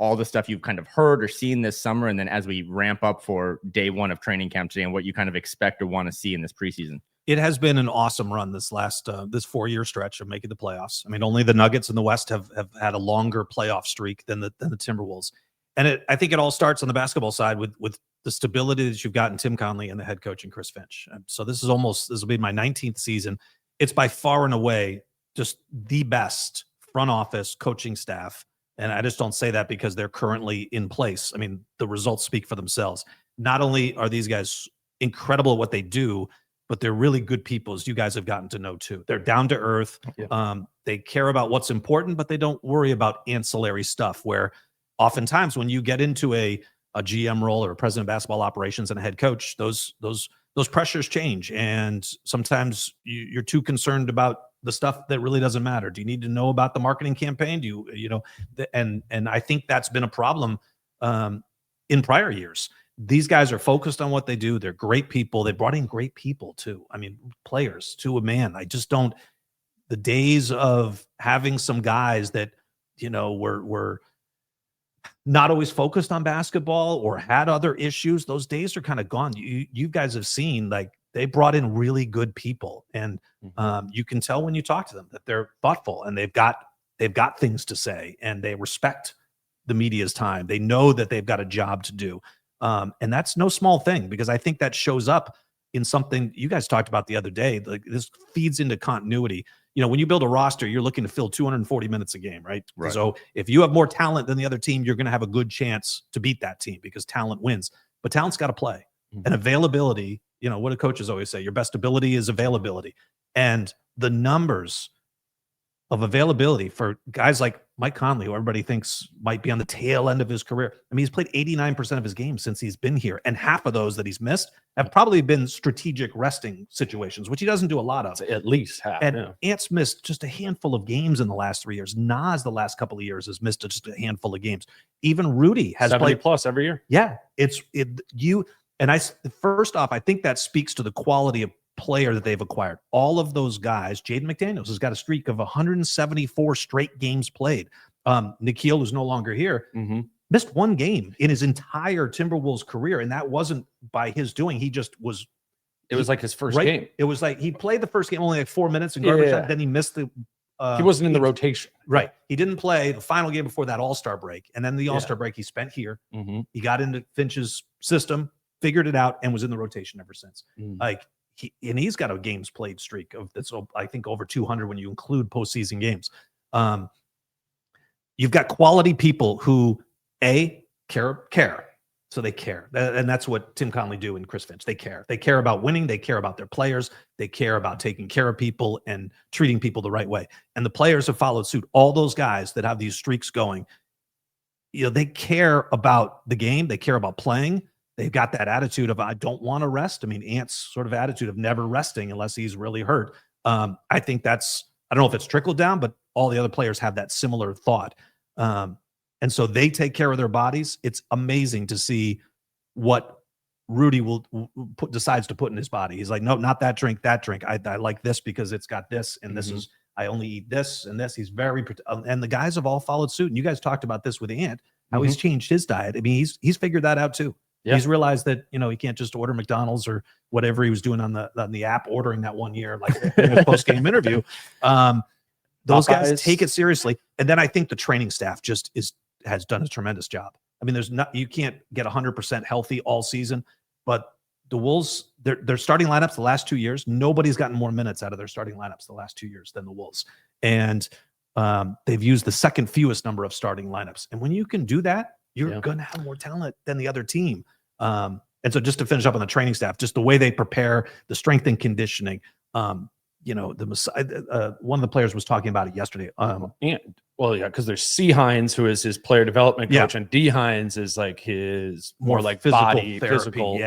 all the stuff you've kind of heard or seen this summer, and then as we ramp up for day one of training camp today, and what you kind of expect or want to see in this preseason? It has been an awesome run this last this 4-year stretch of making the playoffs. I mean, only the Nuggets in the West have had a longer playoff streak than the Timberwolves. And I think it all starts on the basketball side with the stability that you've got in Tim Conley and the head coach and Chris Finch. So this will be my 19th season. It's by far and away just the best front office coaching staff. And I just don't say that because they're currently in place. I mean, the results speak for themselves. Not only are these guys incredible at what they do, but they're really good people, as you guys have gotten to know too. They're down to earth. Yeah. They care about what's important, but they don't worry about ancillary stuff, where oftentimes when you get into a GM role or a president of basketball operations and a head coach, those pressures change. And sometimes you're too concerned about the stuff that really doesn't matter. Do you need to know about the marketing campaign? And I think that's been a problem in prior years. These guys are focused on what they do. They're great people. They brought in great people too. I mean, players to a man. I just don't, the days of having some guys that, were not always focused on basketball or had other issues, those days are kind of gone. You guys have seen, like, they brought in really good people, and you can tell when you talk to them that they're thoughtful and they've got things to say, and they respect the media's time. They know that they've got a job to do. And that's no small thing, because I think that shows up in something you guys talked about the other day. Like, this feeds into continuity. When you build a roster, you're looking to fill 240 minutes a game, right? So if you have more talent than the other team, you're going to have a good chance to beat that team, because talent wins. But talent's got to play. And availability, what do coaches always say? Your best ability is availability. And the numbers of availability for guys like Mike Conley, who everybody thinks might be on the tail end of his career. I mean, he's played 89% of his games since he's been here, and half of those that he's missed have probably been strategic resting situations, which he doesn't do a lot of. At least half. And Ant's missed just a handful of games in the last 3 years. Nas, the last couple of years, has missed just a handful of games. Even Rudy has 70 played plus every year. Yeah, first off, I think that speaks to the quality of player that they've acquired. All of those guys. Jaden McDaniels has got a streak of 174 straight games played. Nikhil, who's no longer here, missed one game in his entire Timberwolves career, and that wasn't by his doing. He just was. It was like his first game. It was like he played the first game only like 4 minutes in garbage time. Then he missed the. He wasn't in the rotation. Right. He didn't play the final game before that All-Star break, and then the All-Star break he spent here. He got into Finch's system, figured it out, and was in the rotation ever since. He's got a games played streak of that's, I think, over 200 when you include postseason games. You've got quality people who care. So they care. And that's what Tim Conley do and Chris Finch. They care. They care about winning. They care about their players. They care about taking care of people and treating people the right way. And the players have followed suit. All those guys that have these streaks going, they care about the game. They care about playing. They've got that attitude of, I don't want to rest. I mean, Ant's sort of attitude of never resting unless he's really hurt. I think I don't know if it's trickled down, but all the other players have that similar thought. And so they take care of their bodies. It's amazing to see what Rudy decides to put in his body. He's like, no, not that drink, that drink. I like this because it's got this, and this is, I only eat this and this. He's very, and the guys have all followed suit. And you guys talked about this with Ant, how he's changed his diet. I mean, he's figured that out too. Yeah. He's realized that, he can't just order McDonald's or whatever he was doing on the app, ordering that one year, like in a post-game interview. Those guys take it seriously. And then I think the training staff has done a tremendous job. I mean, you can't get 100% healthy all season, but the Wolves, their starting lineups the last 2 years, nobody's gotten more minutes out of their starting lineups the last 2 years than the Wolves. And they've used the second fewest number of starting lineups. And when you can do that, you're going to have more talent than the other team. And so just to finish up on the training staff, just the way they prepare, the strength and conditioning, one of the players was talking about it yesterday. Because there's C. Hines, who is his player development coach, and D. Hines is like his more like physical.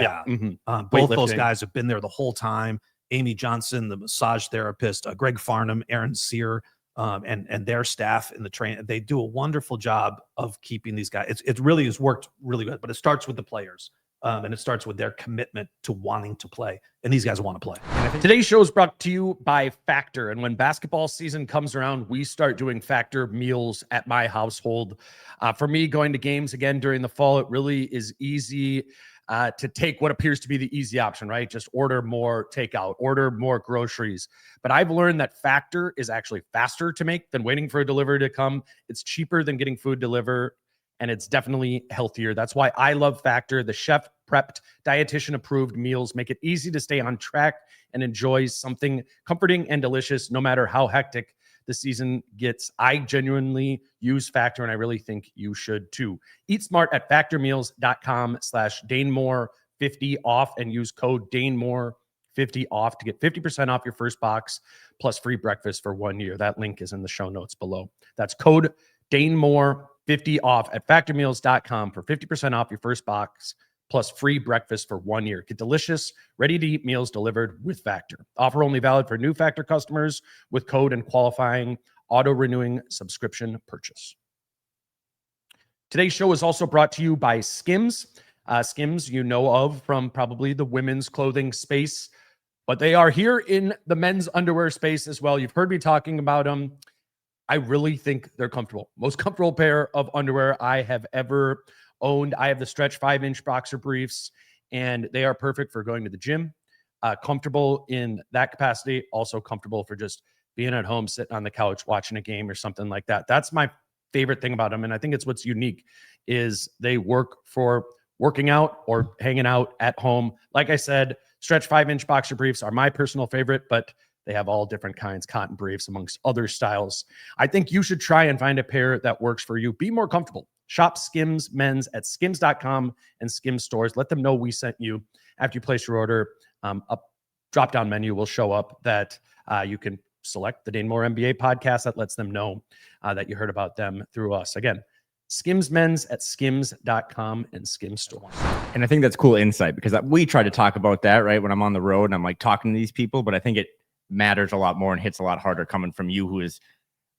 Both those guys have been there the whole time. Amy Johnson, the massage therapist, Greg Farnham, Aaron Sear, and their staff in the train. They do a wonderful job of keeping these guys. It really has worked really good, but it starts with the players. And it starts with their commitment to wanting to play. And these guys want to play. Today's show is brought to you by Factor. And when basketball season comes around, we start doing Factor meals at my household. For me, going to games again during the fall, it really is easy to take what appears to be the easy option, right? Just order more takeout, order more groceries. But I've learned that Factor is actually faster to make than waiting for a delivery to come. It's cheaper than getting food delivered, and it's definitely healthier. That's why I love Factor. The chef prepped, dietitian approved meals make it easy to stay on track and enjoy something comforting and delicious no matter how hectic the season gets. I genuinely use Factor, and I really think you should too. Eat smart at factormeals.com/DaneMoore50 off and use code DaneMoore50 off to get 50% off your first box plus free breakfast for 1 year. That link is in the show notes below. That's code DaneMoore50 off at factormeals.com for 50% off your first box plus free breakfast for 1 year. Get delicious, ready-to-eat meals delivered with Factor. Offer only valid for new Factor customers with code and qualifying auto-renewing subscription purchase. Today's show is also brought to you by Skims. Skims you know of from probably the women's clothing space, but they are here in the men's underwear space as well. You've heard me talking about them. I really think they're comfortable. Most comfortable pair of underwear I have ever owned. I have the stretch 5-inch boxer briefs, and they are perfect for going to the gym. Comfortable in that capacity, also comfortable for just being at home, sitting on the couch, watching a game or something like that. That's my favorite thing about them. And I think it's what's unique is they work for working out or hanging out at home. Like I said, stretch 5-inch boxer briefs are my personal favorite, but they have all different kinds, cotton briefs amongst other styles. I think you should try and find a pair that works for you. Be more comfortable. Shop Skims Men's at skims.com and Skims stores. Let them know we sent you. After you place your order, a drop-down menu will show up that you can select the Dane Moore NBA podcast that lets them know that you heard about them through us. Again, Skims Men's at skims.com and Skims stores. And I think that's cool insight because we try to talk about that, right? When I'm on the road and I'm like talking to these people, but I think it matters a lot more and hits a lot harder coming from you, who is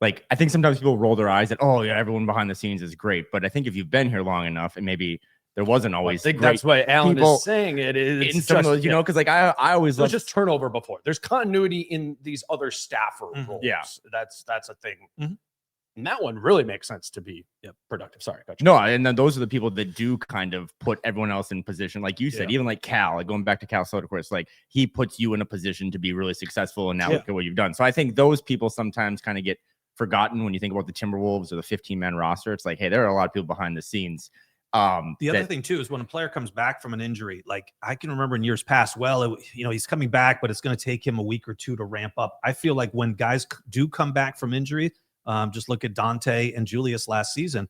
like, I think sometimes people roll their eyes at, oh yeah, everyone behind the scenes is great. But I think if you've been here long enough and maybe there wasn't always, I think that's why Alan is saying it is in some of those, you know, because like I always love just turnover before. There's continuity in these other staffer roles. Yeah. That's a thing. And that one really makes sense to be productive. Sorry. Gotcha. No, and then those are the people that do kind of put everyone else in position. Like you said, even like Cal, like going back to Cal Soderquist, like he puts you in a position to be really successful. And now look at what you've done. So I think those people sometimes kind of get forgotten when you think about the Timberwolves or the 15-man roster. It's like, hey, there are a lot of people behind the scenes. The other thing too is when a player comes back from an injury, like I can remember in years past, he's coming back, but it's going to take him a week or two to ramp up. I feel like when guys do come back from injury, just look at Dante and Julius last season.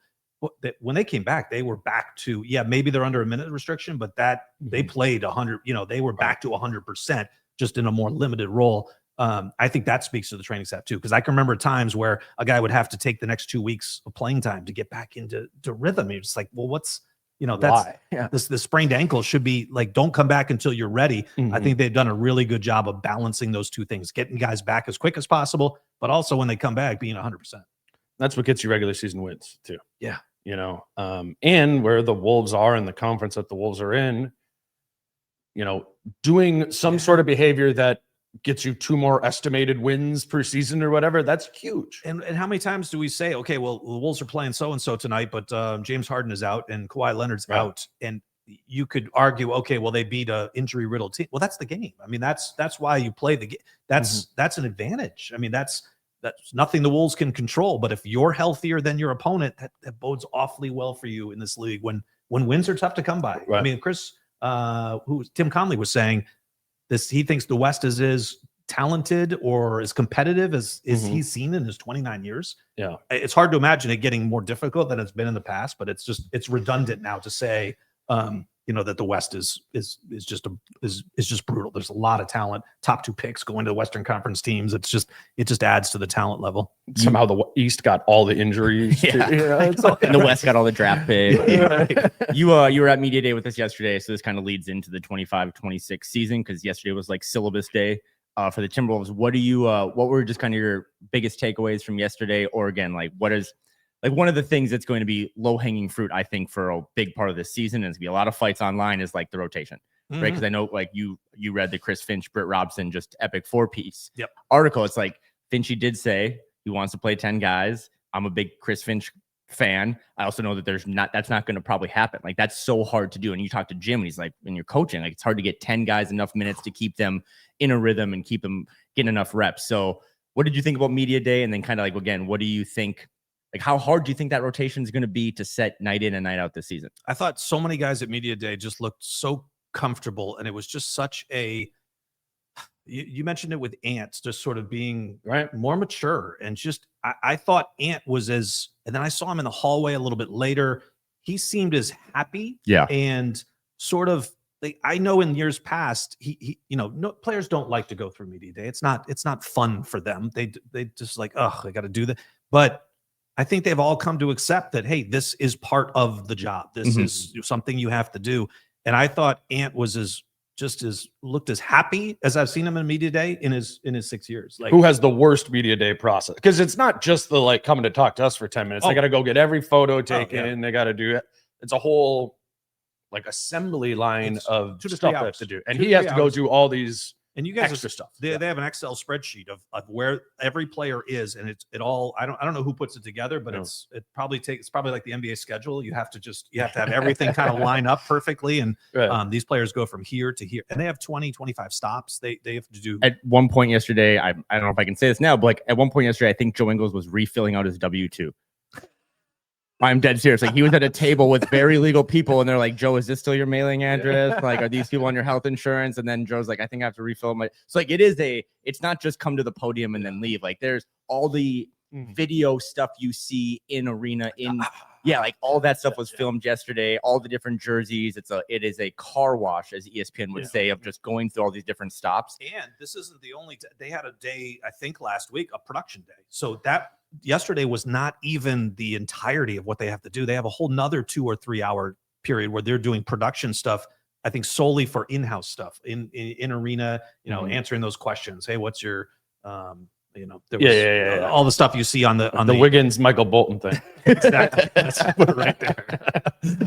When they came back, they were back to, maybe they're under a minute restriction, but that they played 100, they were back to 100%, just in a more limited role. I think that speaks to the training staff too, because I can remember times where a guy would have to take the next 2 weeks of playing time to get back into rhythm. You're just like, well, what's, that's the sprained ankle should be like, don't come back until you're ready. I think they've done a really good job of balancing those two things, getting guys back as quick as possible, but also when they come back, being 100%. That's what gets you regular season wins too. Yeah. And where the Wolves are in the conference that the Wolves are in, doing some sort of behavior that gets you 2 more estimated wins per season or whatever, that's huge. And how many times do we say, okay, well, the Wolves are playing so-and-so tonight, but James Harden is out and Kawhi Leonard's out. And you could argue, okay, well, they beat a injury-riddled team. Well, that's the game. I mean, that's why you play the game. That's an advantage. I mean, that's nothing the Wolves can control. But if you're healthier than your opponent, that bodes awfully well for you in this league when wins are tough to come by. Right. I mean, Tim Conley was saying, he thinks the West is as talented or as competitive as he's seen in his 29 years. Yeah. It's hard to imagine it getting more difficult than it's been in the past, but it's redundant now to say, that the West is just brutal. There's a lot of talent, top 2 picks going to the Western Conference teams. It just adds to the talent level. Somehow the East got all the injuries. And the West got all the draft picks. You were at Media Day with us yesterday, so this kind of leads into the 25-26 season because yesterday was like syllabus day for the Timberwolves. What were just kind of your biggest takeaways from yesterday? Or again, like like one of the things that's going to be low hanging fruit, I think, for a big part of this season, and it's gonna be a lot of fights online, is like the rotation, right? Because I know like you read the Chris Finch, Britt Robson, just epic 4-piece article. It's like Finchy did say he wants to play 10 guys. I'm a big Chris Finch fan. I also know that that's not going to probably happen. Like that's so hard to do. And you talk to Jim and he's like, when you're coaching, like it's hard to get 10 guys enough minutes to keep them in a rhythm and keep them getting enough reps. So what did you think about media day? And then kind of like, again, what do you think, like how hard do you think that rotation is going to be to set night in and night out this season? I thought so many guys at media day just looked so comfortable. And it was just such a, you mentioned it with Ant just sort of being more mature, and just I thought Ant was and then I saw him in the hallway a little bit later. He seemed as happy, and sort of like, I know in years past he no players don't like to go through media day. It's not fun for them. They just like, oh, I got to do that. But I think they've all come to accept that, hey, this is part of the job. This is something you have to do. And I thought Ant was looked as happy as I've seen him in media day in his 6 years. Like, who has the worst media day process? Because it's not just the like coming to talk to us for 10 minutes. They got to go get every photo taken. They got to do it. It's a whole like assembly line of 2 to 3 hours to do, and he has to go do all these. And you guys extra stuff. They have an Excel spreadsheet of where every player is, and it all. I don't know who puts it together, but it's probably like the NBA schedule. You have to have everything kind of line up perfectly, and these players go from here to here, and they have 20-25 stops. They have to do. At one point yesterday, I don't know if I can say this now, but like at one point yesterday, I think Joe Ingles was refilling out his W-2. I'm dead serious. Like he was at a table with very legal people, and they're like, "Joe, is this still your mailing address? Like, are these people on your health insurance?" And then Joe's like, "I think I have to refill my." So like, it's not just come to the podium and then leave. Like, there's all the video stuff you see in arena, like all that stuff was filmed yesterday. All the different jerseys. It is a car wash, as ESPN would say, of just going through all these different stops. And this isn't the only. They had a day, I think, last week, a production day. So that. Yesterday was not even the entirety of what they have to do. They have a whole nother 2 or 3 hour period where they're doing production stuff, I think solely for in-house stuff in arena, answering those questions. Hey, what's your, all the stuff you see on the Wiggins, Michael Bolton thing. Exactly. That's right there,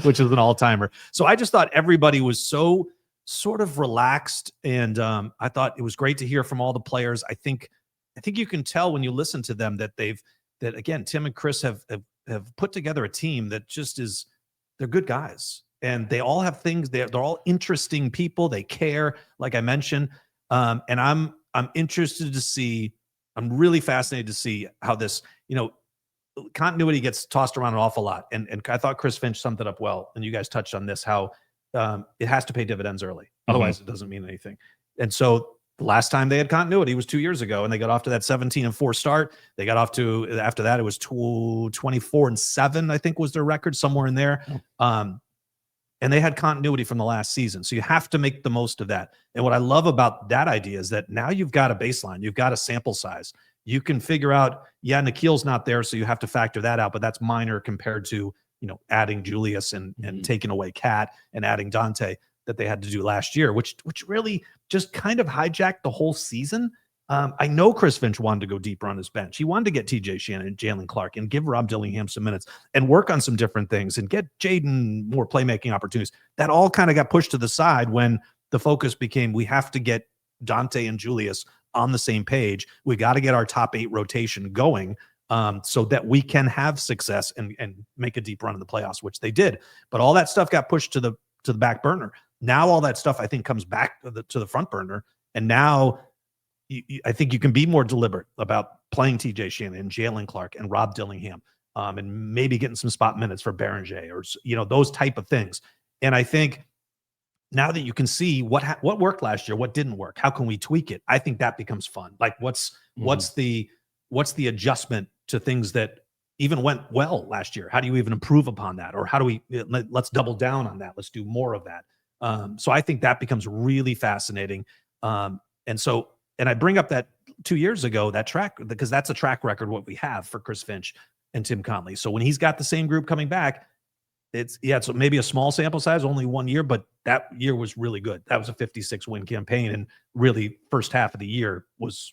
which is an all timer. So I just thought everybody was so sort of relaxed. And I thought it was great to hear from all the players. I think you can tell when you listen to them that that again, Tim and Chris have put together a team that just they're good guys, and they all have things. They're all interesting people. They care, like I mentioned. And I'm interested to see. I'm really fascinated to see how this, continuity gets tossed around an awful lot. And I thought Chris Finch summed it up well. And you guys touched on this, how it has to pay dividends early. Otherwise, it doesn't mean anything. And so. The last time they had continuity was 2 years ago, and they got off to that 17-4 start. They got off to, after that, it was 24-7, I think was their record, somewhere in there. And they had continuity from the last season. So you have to make the most of that. And what I love about that idea is that now you've got a baseline, you've got a sample size. You can figure out, Nikhil's not there, so you have to factor that out, but that's minor compared to, adding Julius and taking away Cat and adding Dante that they had to do last year, which really just kind of hijacked the whole season. I know Chris Finch wanted to go deeper on his bench. He wanted to get TJ Shannon and Jalen Clark and give Rob Dillingham some minutes and work on some different things and get Jaden more playmaking opportunities. That all kind of got pushed to the side when the focus became, we have to get Dante and Julius on the same page. We got to get our top 8 rotation going so that we can have success and make a deep run in the playoffs, which they did. But all that stuff got pushed to the back burner. Now all that stuff I think comes back to the front burner, and now I think you can be more deliberate about playing TJ Shannon and Jalen Clark and Rob Dillingham, and maybe getting some spot minutes for Berenger or those type of things. And I think now that you can see what worked last year, what didn't work, how can we tweak it? I think that becomes fun. Like what's the adjustment to things that even went well last year? How do you even improve upon that? Or how do we let's double down on that? Let's do more of that. So I think that becomes really fascinating. And I bring up that 2 years ago, that track, because that's a track record, what we have for Chris Finch and Tim Conley. So when he's got the same group coming back, it's maybe a small sample size, only 1 year, but that year was really good. That was a 56 win campaign. And really first half of the year was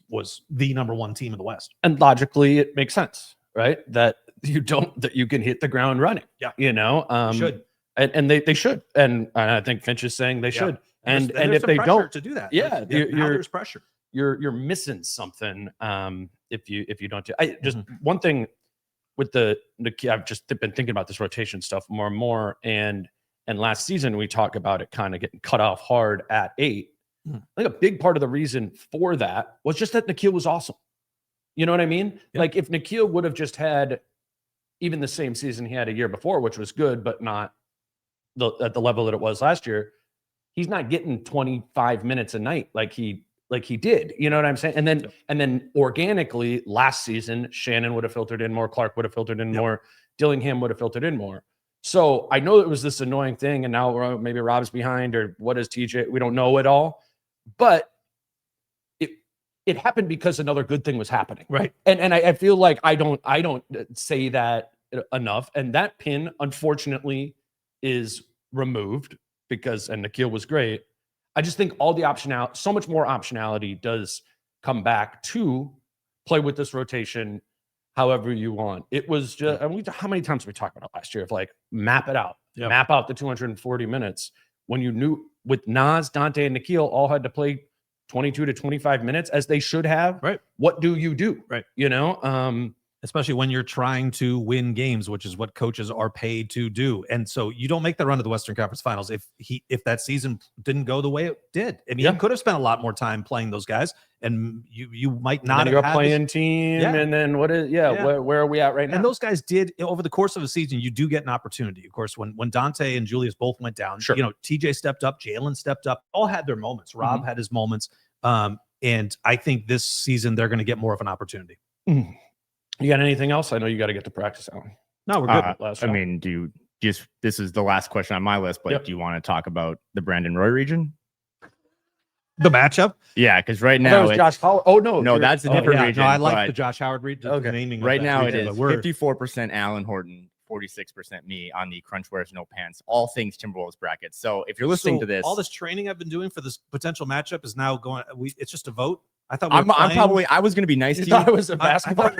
the number 1 team in the West. And logically it makes sense, right? That that you can hit the ground running. Yeah. You know, should. And they should. And I think Finch is saying they should. And there's if some they pressure don't, to do that, yeah, now there's pressure. you're missing something if you don't do. I just one thing with the I've just been thinking about this rotation stuff more and more, and last season we talked about it kind of getting cut off hard at 8. I think a big part of the reason for that was just that Nickeil was awesome. You know what I mean? Yeah. Like if Nickeil would have just had even the same season he had a year before, which was good, but not at the level that it was last year, he's not getting 25 minutes a night like he did. You know what I'm saying? And then organically last season, Shannon would have filtered in more, Clark would have filtered in more, Dillingham would have filtered in more. So I know it was this annoying thing, and now maybe Rob's behind, or what is TJ? We don't know it all, but it happened because another good thing was happening. Right. And I feel like I don't say that enough. And that pin, unfortunately, is removed because Nickeil was great. I just think all the optionality, so much more optionality does come back to play with this rotation however you want. It was just, I mean, how many times we talked about it last year of like, map it out, map out the 240 minutes when you knew with Nas, Dante, and Nickeil all had to play 22 to 25 minutes as they should have. Right. What do you do? Right. You know, especially when you're trying to win games, which is what coaches are paid to do. And so you don't make the run to the Western Conference Finals if that season didn't go the way it did. I mean, you could have spent a lot more time playing those guys, and you might not have had playing team. And then where are we at right now? And those guys did over the course of a season. You do get an opportunity, of course. When Dante and Julius both went down, you know, TJ stepped up, Jalen stepped up, all had their moments. Rob had his moments. And I think this season they're going to get more of an opportunity. You got anything else? I know you got to get to practice out. No, we're good. I mean, this is the last question on my list, but do you want to talk about the Brandon Roy region? The matchup? Yeah, because right now it's Josh Howard. Oh no, that's a different region. No, I like the Josh Howard region. Okay. Naming right now region, it is 54% Alan Horton, 46% me on the Crunch Wears No Pants, all things Timberwolves brackets. So if you're listening to this, all this training I've been doing for this potential matchup is now going. It's just a vote. I thought I was going to be nice to you. Thought it was a basketball.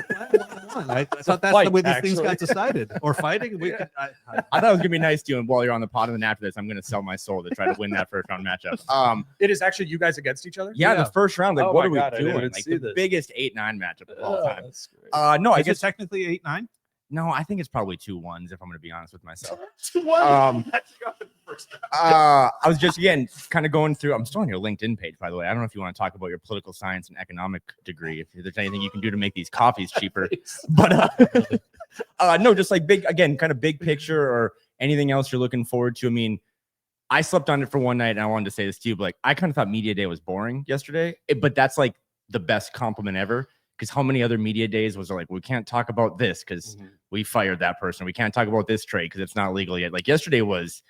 I thought that's the way these things got decided. Or fighting. I thought I was going to be nice to you, and while you're on the pod, and then after this, I'm going to sell my soul to try to win that first round matchup. It is actually you guys against each other. Yeah, the first round. Like, what are we God, doing? Like the biggest 8-9 matchup of all time. That's great. No, I guess guess technically 8-9. No, I think it's probably 2-1s if I'm going to be honest with myself. 2-1. I was just again kind of going through. I'm still on your LinkedIn page, by the way. I don't know if you want to talk about your political science and economic degree. If there's anything you can do to make these coffees cheaper, but no, just like kind of big picture or anything else you're looking forward to. I mean, I slept on it for one night, and I wanted to say this to you, but like I kind of thought media day was boring yesterday, but that's like the best compliment ever. Because how many other media days was there like, we can't talk about this because we fired that person. We can't talk about this trade because it's not legal yet. Like yesterday was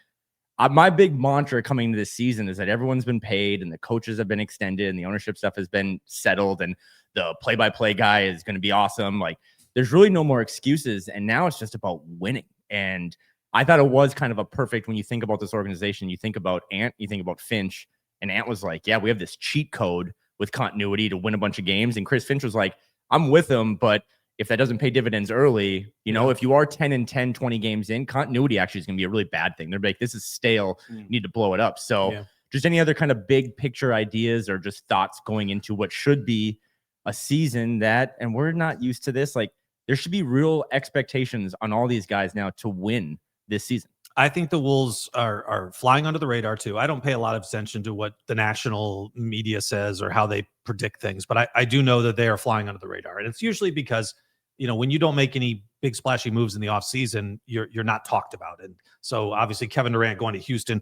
my big mantra coming to this season is that everyone's been paid and the coaches have been extended and the ownership stuff has been settled and the play-by-play guy is going to be awesome. Like there's really no more excuses. And now it's just about winning. And I thought it was kind of a perfect, when you think about this organization, you think about Ant, you think about Finch, and Ant was like, yeah, we have this cheat code with continuity to win a bunch of games. And Chris Finch was like, I'm with him, but if that doesn't pay dividends early, you know, if you are 10-10, 20 games in, continuity actually is going to be a really bad thing. They're like, this is stale. You need to blow it up. So just any other kind of big picture ideas or just thoughts going into what should be a season that, and we're not used to this, like there should be real expectations on all these guys now to win this season. I think the Wolves are flying under the radar too. I don't pay a lot of attention to what the national media says or how they predict things, but I do know that they are flying under the radar. And it's usually because, you know, when you don't make any big splashy moves in the offseason, you're not talked about. And so obviously Kevin Durant going to Houston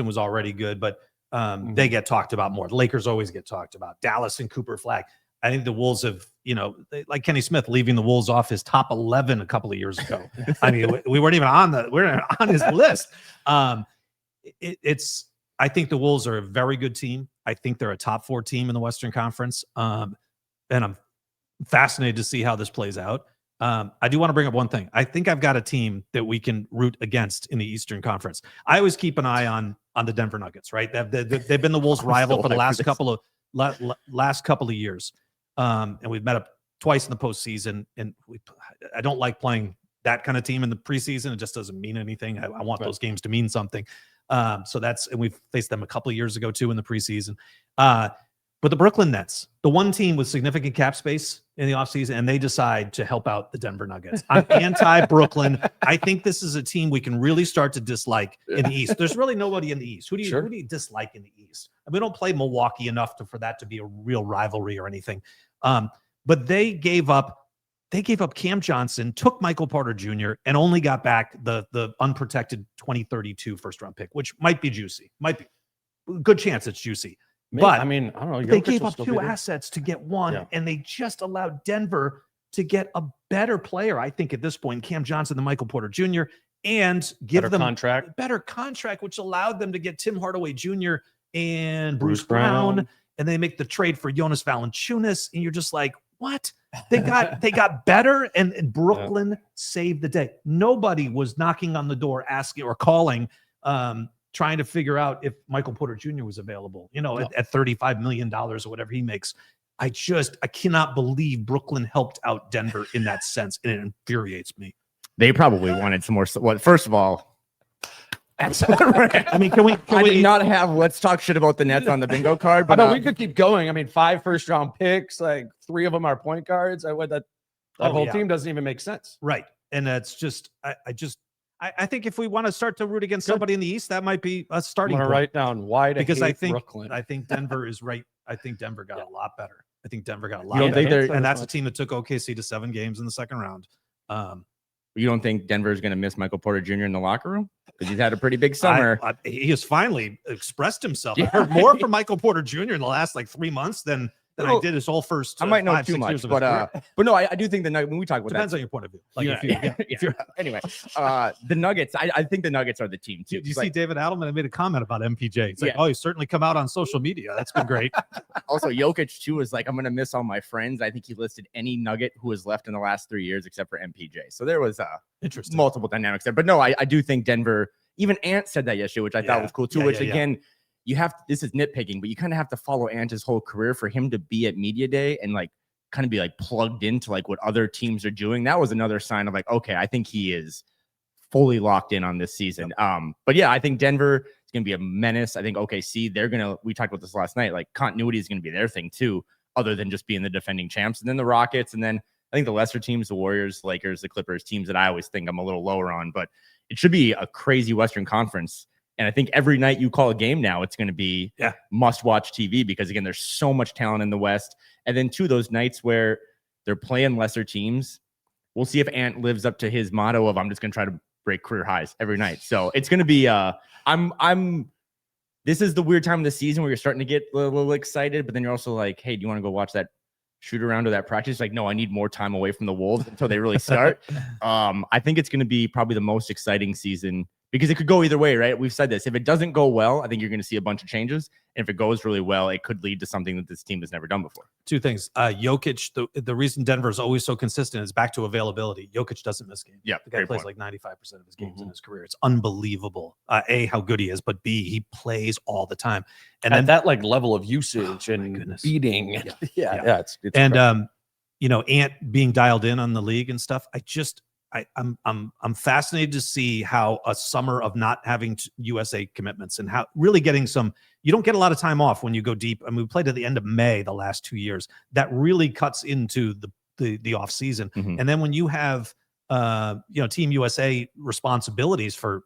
was already good, but they get talked about more. The Lakers always get talked about. Dallas and Cooper Flag. I think the Wolves have, you know, like Kenny Smith leaving the Wolves off his top 11 a couple of years ago. I mean, we weren't even on his list. I think the Wolves are a very good team. I think they're a top 4 team in the Western Conference. And I'm fascinated to see how this plays out. I do want to bring up one thing. I think I've got a team that we can root against in the Eastern Conference. I always keep an eye on the Denver Nuggets, right? They've been the Wolves' rival for the last couple of years. And we've met up twice in the postseason, and I don't like playing that kind of team in the preseason. It just doesn't mean anything. I want those games to mean something. So and we've faced them a couple of years ago too in the preseason. But the Brooklyn Nets, the one team with significant cap space in the offseason, and they decide to help out the Denver Nuggets. I'm anti-Brooklyn. I think this is a team we can really start to dislike in the East. There's really nobody in the East. Who do you dislike in the East? We don't play Milwaukee enough for that to be a real rivalry or anything. But they gave up Cam Johnson, took Michael Porter Jr., and only got back the unprotected 2032 first-round pick, which might be juicy. Might be. Good chance it's juicy. Maybe, But I mean, I don't know. they Jokic gave will up still 2 be there. assets to get one, and they just allowed Denver to get a better player, I think, at this point, Cam Johnson than Michael Porter Jr., and give Better them contract. a better contract, which allowed them to get Tim Hardaway Jr. and Bruce Bruce Brown, Brown. and they make the trade for Jonas Valanciunas, and you're just like, what? They got better, and Brooklyn saved the day. Nobody was knocking on the door asking or calling, trying to figure out if Michael Porter Jr. was available, at $35 million or whatever he makes. I cannot believe Brooklyn helped out Denver in that sense, and it infuriates me. They probably wanted some more. Well, first of all, That's I mean, can we did not have let's talk shit about the Nets on the bingo card, But but we could keep going. I mean, 5 first-round picks, like 3 of them are point guards. That whole team doesn't even make sense. Right. And that's just, I think if we want to start to root against somebody in the East, that might be a starting I'm point. gonna write down why to Because hate Brooklyn. I think Denver is right. I think Denver got a lot better. I think Denver got a lot You don't better. think they're- And that's a team that took OKC to 7 games in the second round. you don't think Denver's going to miss Michael Porter Jr. in the locker room because he's had a pretty big summer. He has finally expressed himself. Yeah. I heard more from Michael Porter Jr. in the last 3 months than I did his whole first. I might know 5, too 6 much, years of his career. but no, I do think the Nuggets. When we talk about Depends that, on your point of view. If you're anyway, the Nuggets. I think the Nuggets are the team too. Did you see David Adelman? I made a comment about MPJ. It's like, oh, he's certainly come out on social media. That's been great. Also, Jokic too is like, I'm gonna miss all my friends. I think he listed any Nugget who was left in the last 3 years except for MPJ. So there was Interesting. multiple dynamics there. But no, I do think Denver. Even Ant said that yesterday, which I thought was cool too. Again, you have this is nitpicking, but you kind of have to follow Ant his whole career for him to be at media day and kind of be plugged into what other teams are doing. That was another sign of okay, I think he is fully locked in on this season. But yeah, I think Denver is going to be a menace. I think OKC, we talked about this last night, continuity is going to be their thing too, other than just being the defending champs. And then the Rockets, and then I think the lesser teams, the Warriors, Lakers, the Clippers, teams that I always think I'm a little lower on, but it should be a crazy Western Conference. And I think every night you call a game now, it's going to be must-watch TV because, again, there's so much talent in the West. And then, too, those nights where they're playing lesser teams, we'll see if Ant lives up to his motto of I'm just going to try to break career highs every night. So it's going to be this is the weird time of the season where you're starting to get a little excited, but then you're also like, hey, do you want to go watch that shoot around or that practice? No, I need more time away from the Wolves until they really start. I think it's going to be probably the most exciting season because it could go either way, right? We've said this. If it doesn't go well, I think you're going to see a bunch of changes. And if it goes really well, it could lead to something that this team has never done before. 2 things. Jokic, the reason Denver is always so consistent is back to availability. Jokic doesn't miss games. Yeah, the guy plays 95% of his games in his career. It's unbelievable. A, how good he is, but B, he plays all the time. And then that level of usage and beating. It's and Ant being dialed in on the league and stuff. I'm fascinated to see how a summer of not having USA commitments and how really getting you don't get a lot of time off when you go deep. I mean, we played at the end of May the last 2 years. That really cuts into the off season. Mm-hmm. And then when you have Team USA responsibilities for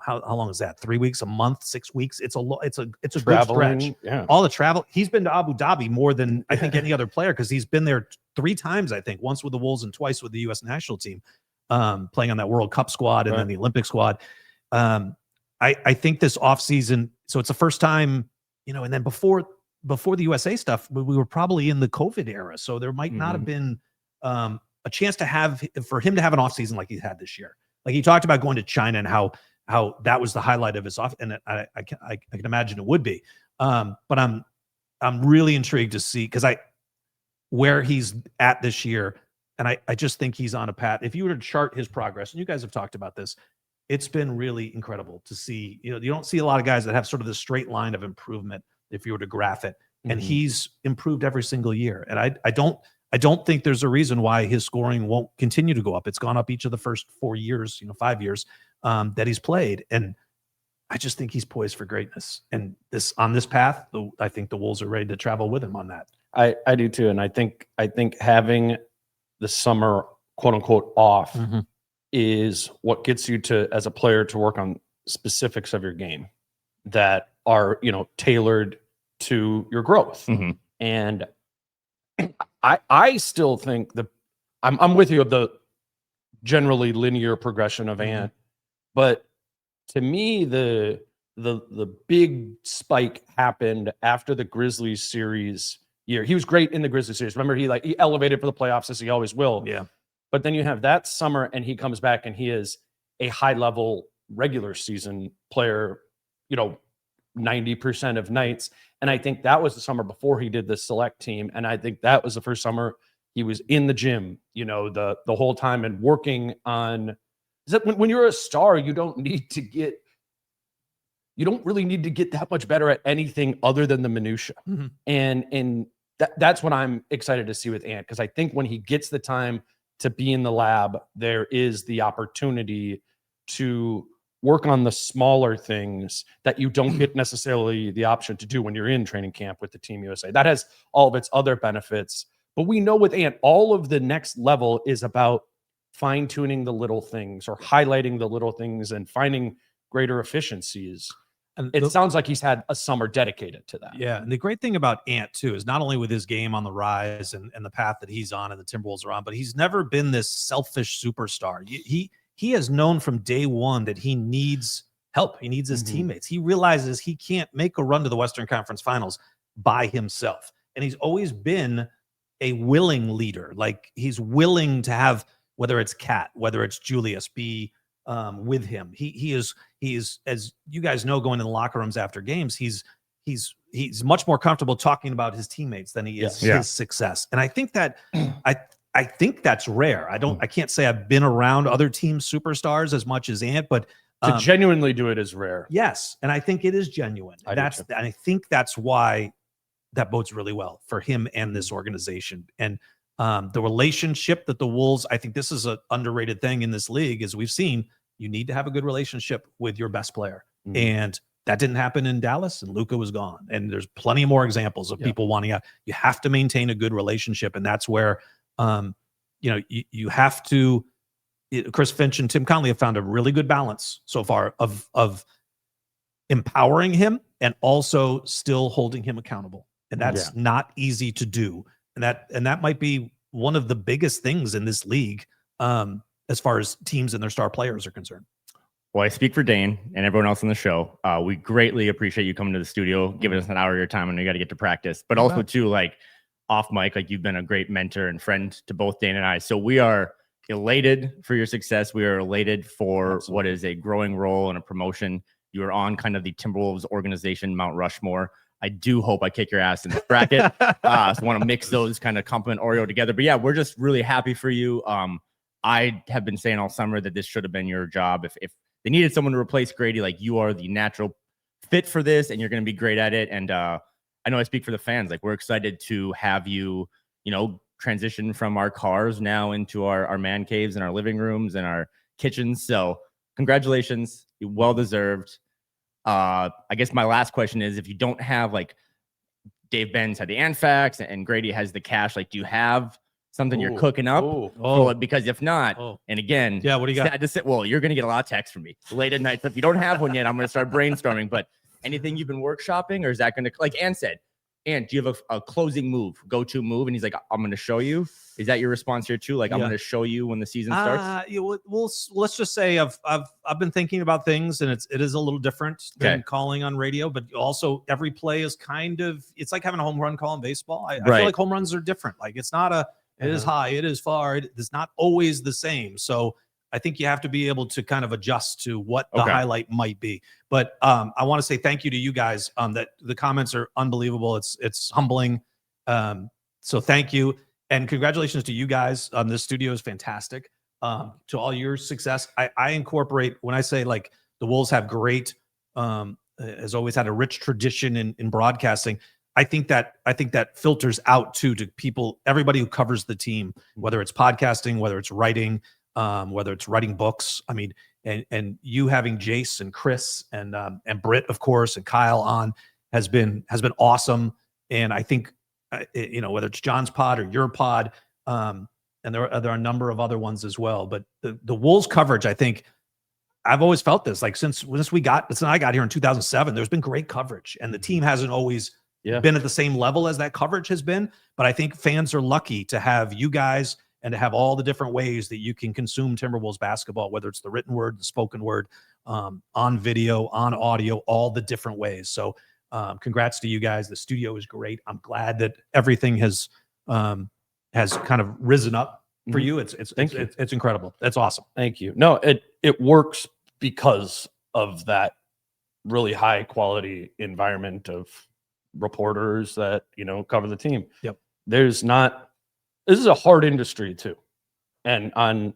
how long is that? 3 weeks, a month, 6 weeks? It's a good stretch. Yeah. All the travel. He's been to Abu Dhabi more than I think any other player because he's been there 3 times. I think once with the Wolves and twice with the U.S. national team. Playing on that World Cup squad and then the Olympic squad. I think this offseason, so it's the first time, and then before the USA stuff, we were probably in the COVID era. So there might not have been a chance for him to have an offseason like he had this year. He talked about going to China and how that was the highlight of his off. And I can imagine it would be. But I'm really intrigued to see where he's at this year. And I just think he's on a path. If you were to chart his progress, and you guys have talked about this, it's been really incredible to see. You don't see a lot of guys that have sort of this straight line of improvement if you were to graph it. And he's improved every single year. And I I don't think there's a reason why his scoring won't continue to go up. It's gone up each of the first 4 years, 5 years that he's played. And I just think he's poised for greatness. And on this path, I think the Wolves are ready to travel with him on that. I do too. And I think having the summer, quote unquote, off is what gets you to, as a player, to work on specifics of your game that are, tailored to your growth. And I still think I'm with you of the generally linear progression of Ant, but to me, the big spike happened after the Grizzlies series year. He was great in the Grizzlies series. Remember, he elevated for the playoffs, as he always will. Yeah. But then you have that summer, and he comes back, and he is a high-level regular season player, 90% of nights. And I think that was the summer before he did the select team. And I think that was the first summer he was in the gym, the whole time and working on. Is that when you're a star, you don't really need to get that much better at anything other than the minutia. And that's what I'm excited to see with Ant, because I think when he gets the time to be in the lab, there is the opportunity to work on the smaller things that you don't get necessarily the option to do when you're in training camp with the Team USA. That has all of its other benefits. But we know with Ant, all of the next level is about fine-tuning the little things or highlighting the little things and finding greater efficiencies. And it sounds like he's had a summer dedicated to that. Yeah. And the great thing about Ant, too, is not only with his game on the rise and the path that he's on and the Timberwolves are on, but he's never been this selfish superstar. He has known from day one that he needs help. He needs his teammates. He realizes he can't make a run to the Western Conference Finals by himself. And he's always been a willing leader. Like, he's willing to have, whether it's Kat, whether it's Julius, be with him. He is, as you guys know, going in the locker rooms after games, he's much more comfortable talking about his teammates than he is his success. And I think that I think that's rare. I can't say I've been around other team superstars as much as Ant, but to genuinely do it is rare. Yes. And I think it is genuine. And I think that's why that bodes really well for him and this organization. And the relationship that the Wolves, I think this is an underrated thing in this league, as we've seen, you need to have a good relationship with your best player. And that didn't happen in Dallas, and Luka was gone. And there's plenty more examples of people wanting out. You have to maintain a good relationship. And that's where, you have to, Chris Finch and Tim Conley have found a really good balance so far of empowering him and also still holding him accountable. And that's not easy to do. And that might be one of the biggest things in this league as far as teams and their star players are concerned. Well, I speak for Dane and everyone else on the show. We greatly appreciate you coming to the studio, giving us an hour of your time. I know you got to get to practice, but also too, like, off mic, like, you've been a great mentor and friend to both Dane and I. So we are elated for your success. We are elated for what is a growing role and a promotion. You are on kind of the Timberwolves organization, Mount Rushmore. I do hope I kick your ass in the bracket. So I want to mix those kind of compliment Oreo together. But yeah, we're just really happy for you. I have been saying all summer that this should have been your job. If they needed someone to replace Grady, like, you are the natural fit for this, and you're going to be great at it. And I know I speak for the fans. Like, we're excited to have you, transition from our cars now into our man caves and our living rooms and our kitchens. So congratulations. Well deserved. I guess my last question is, if you don't have, like, Dave Benz had the Anfax and Grady has the cash, like, do you have something you're cooking up? Because if not, and again, what do you got? Well, you're going to get a lot of texts from me late at night. So if you don't have one yet, I'm going to start brainstorming. But anything you've been workshopping, or is that going to, like Ann said, Ann, do you have a closing move, go-to move? And he's like, I'm going to show you. Is that your response here too? Like, I'm going to show you when the season starts? Let's just say I've been thinking about things, and it is a little different than calling on radio, but also every play is it's like having a home run call in baseball. I feel like home runs are different. Like, it's not it is high, it is far. It's not always the same. So I think you have to be able to kind of adjust to what the highlight might be. But I want to say thank you to you guys. That the comments are unbelievable. It's humbling. So thank you. And congratulations to you guys. This studio is fantastic. To all your success. I incorporate, when I say, like, the Wolves have great, has always had a rich tradition in broadcasting. I think that filters out to people, everybody who covers the team, whether it's podcasting, whether it's writing, whether it's writing books. I mean, and you having Jace and Chris and Britt, of course, and Kyle on has been awesome. And I think, whether it's John's pod or your pod, and there are a number of other ones as well. But the Wolves coverage, I think, I've always felt this, like since I got here in 2007, there's been great coverage, and the team hasn't always been at the same level as that coverage has been. But I think fans are lucky to have you guys and to have all the different ways that you can consume Timberwolves basketball, whether it's the written word, the spoken word, on video, on audio, all the different ways. So congrats to you guys. The studio is great. I'm glad that everything has kind of risen up for you. It's incredible. That's awesome. Thank you. No, it works because of that really high quality environment of reporters that, cover the team. Yep. This is a hard industry too. And on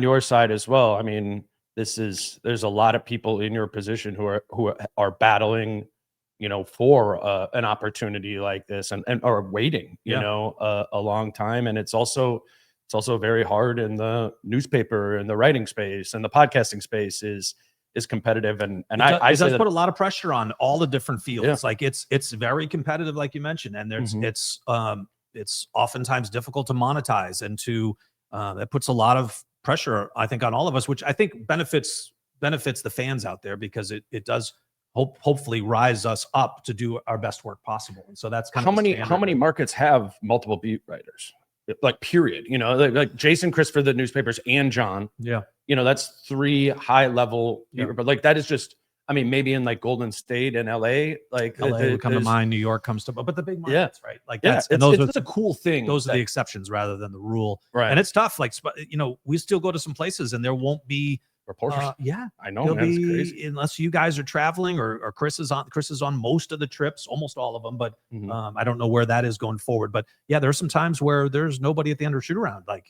your side as well. I mean, there's a lot of people in your position who are battling, for an opportunity like this and are waiting, a long time. And it's also very hard in the newspaper and the writing space, and the podcasting space is competitive. And I does put a lot of pressure on all the different fields. Yeah. Like it's very competitive, like you mentioned, and there's it's oftentimes difficult to monetize, and that puts a lot of pressure, I think, on all of us, which I think benefits the fans out there, because it does hopefully rise us up to do our best work possible. And so that's kind of how many markets have multiple beat writers, like period, like Jason, Chris for the newspapers, and John. Yeah. That's 3 high level, but like that is just, I mean, maybe in like Golden State and LA, like LA would come to mind, New York comes to, but the big markets, right? Like it's a cool thing. Those are the exceptions rather than the rule. Right. And it's tough. Like, we still go to some places and there won't be reporters. I know, man, it's crazy. Unless you guys are traveling or Chris is on most of the trips, almost all of them. But I don't know where that is going forward. But yeah, there are some times where there's nobody at the end of shoot around. Like,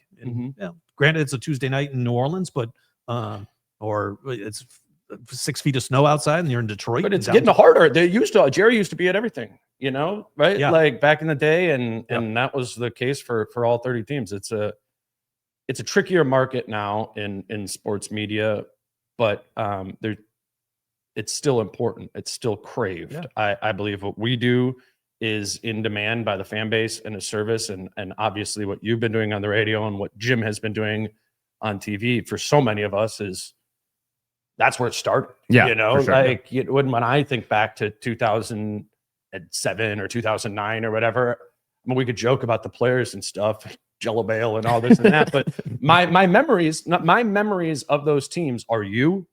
granted, it's a Tuesday night in New Orleans, but or it's 6 feet of snow outside and you're in Detroit. But it's getting harder. Jerry used to be at everything, right? Yeah. Like back in the day, and that was the case for all 30 teams. It's a trickier market now in sports media, but it's still important. It's still craved. Yeah. I believe what we do is in demand by the fan base and a service, and obviously what you've been doing on the radio and what Jim has been doing on TV for so many of us that's where it started. Yeah, sure. Like when I think back to 2007 or 2009 or whatever, I mean, we could joke about the players and stuff, Jello Bale and all this and that, but my memories of those teams are you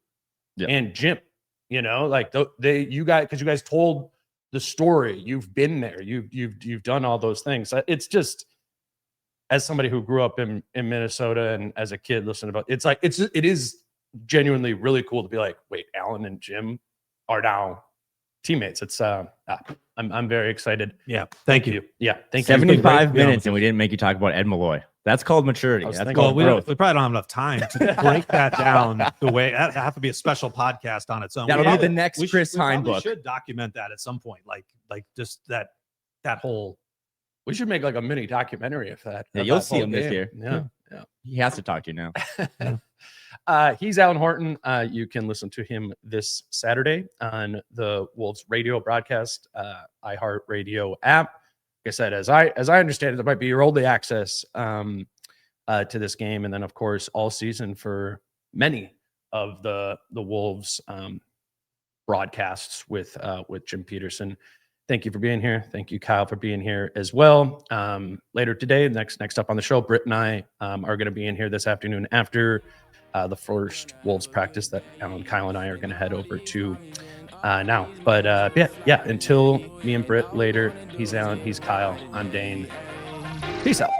and Jim. Like you guys told the story. You've been there. You've done all those things. It's just, as somebody who grew up in Minnesota and as a kid listening about, it is genuinely really cool to be like, wait, Alan and Jim are now teammates. It's I'm very excited. Yeah, thank you. Yeah, thank you. 75 minutes and we didn't make you talk about Ed Malloy. That's called maturity. That's called growth. We probably don't have enough time to break that down the way that have to be a special podcast on its own. That'll be the next Chris Hine book. We should document that at some point, like just that whole. We should make like a mini documentary of that. Yeah, you'll see him this year. Yeah. He has to talk to you now. He's Alan Horton. You can listen to him this Saturday on the Wolves radio broadcast, iHeartRadio app. Like I said, as I understand it, there might be early access to this game, and then of course all season for many of the Wolves broadcasts with Jim Petersen. Thank you for being here. Thank you, Kyle, for being here as well. Later today, next up on the show, Britt and I are going to be in here this afternoon after the first Wolves practice that Alan, Kyle, and I are going to head over to now. But yeah, until me and Britt later, he's Alan, he's Kyle, I'm Dane. Peace out.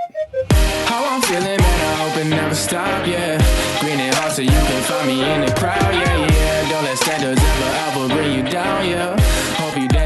How I'm feeling, man, I hope it never stop, yeah. Green and hot so you can find me in the crowd, yeah. Don't let standards ever bring you down, yeah. Hope you dancing.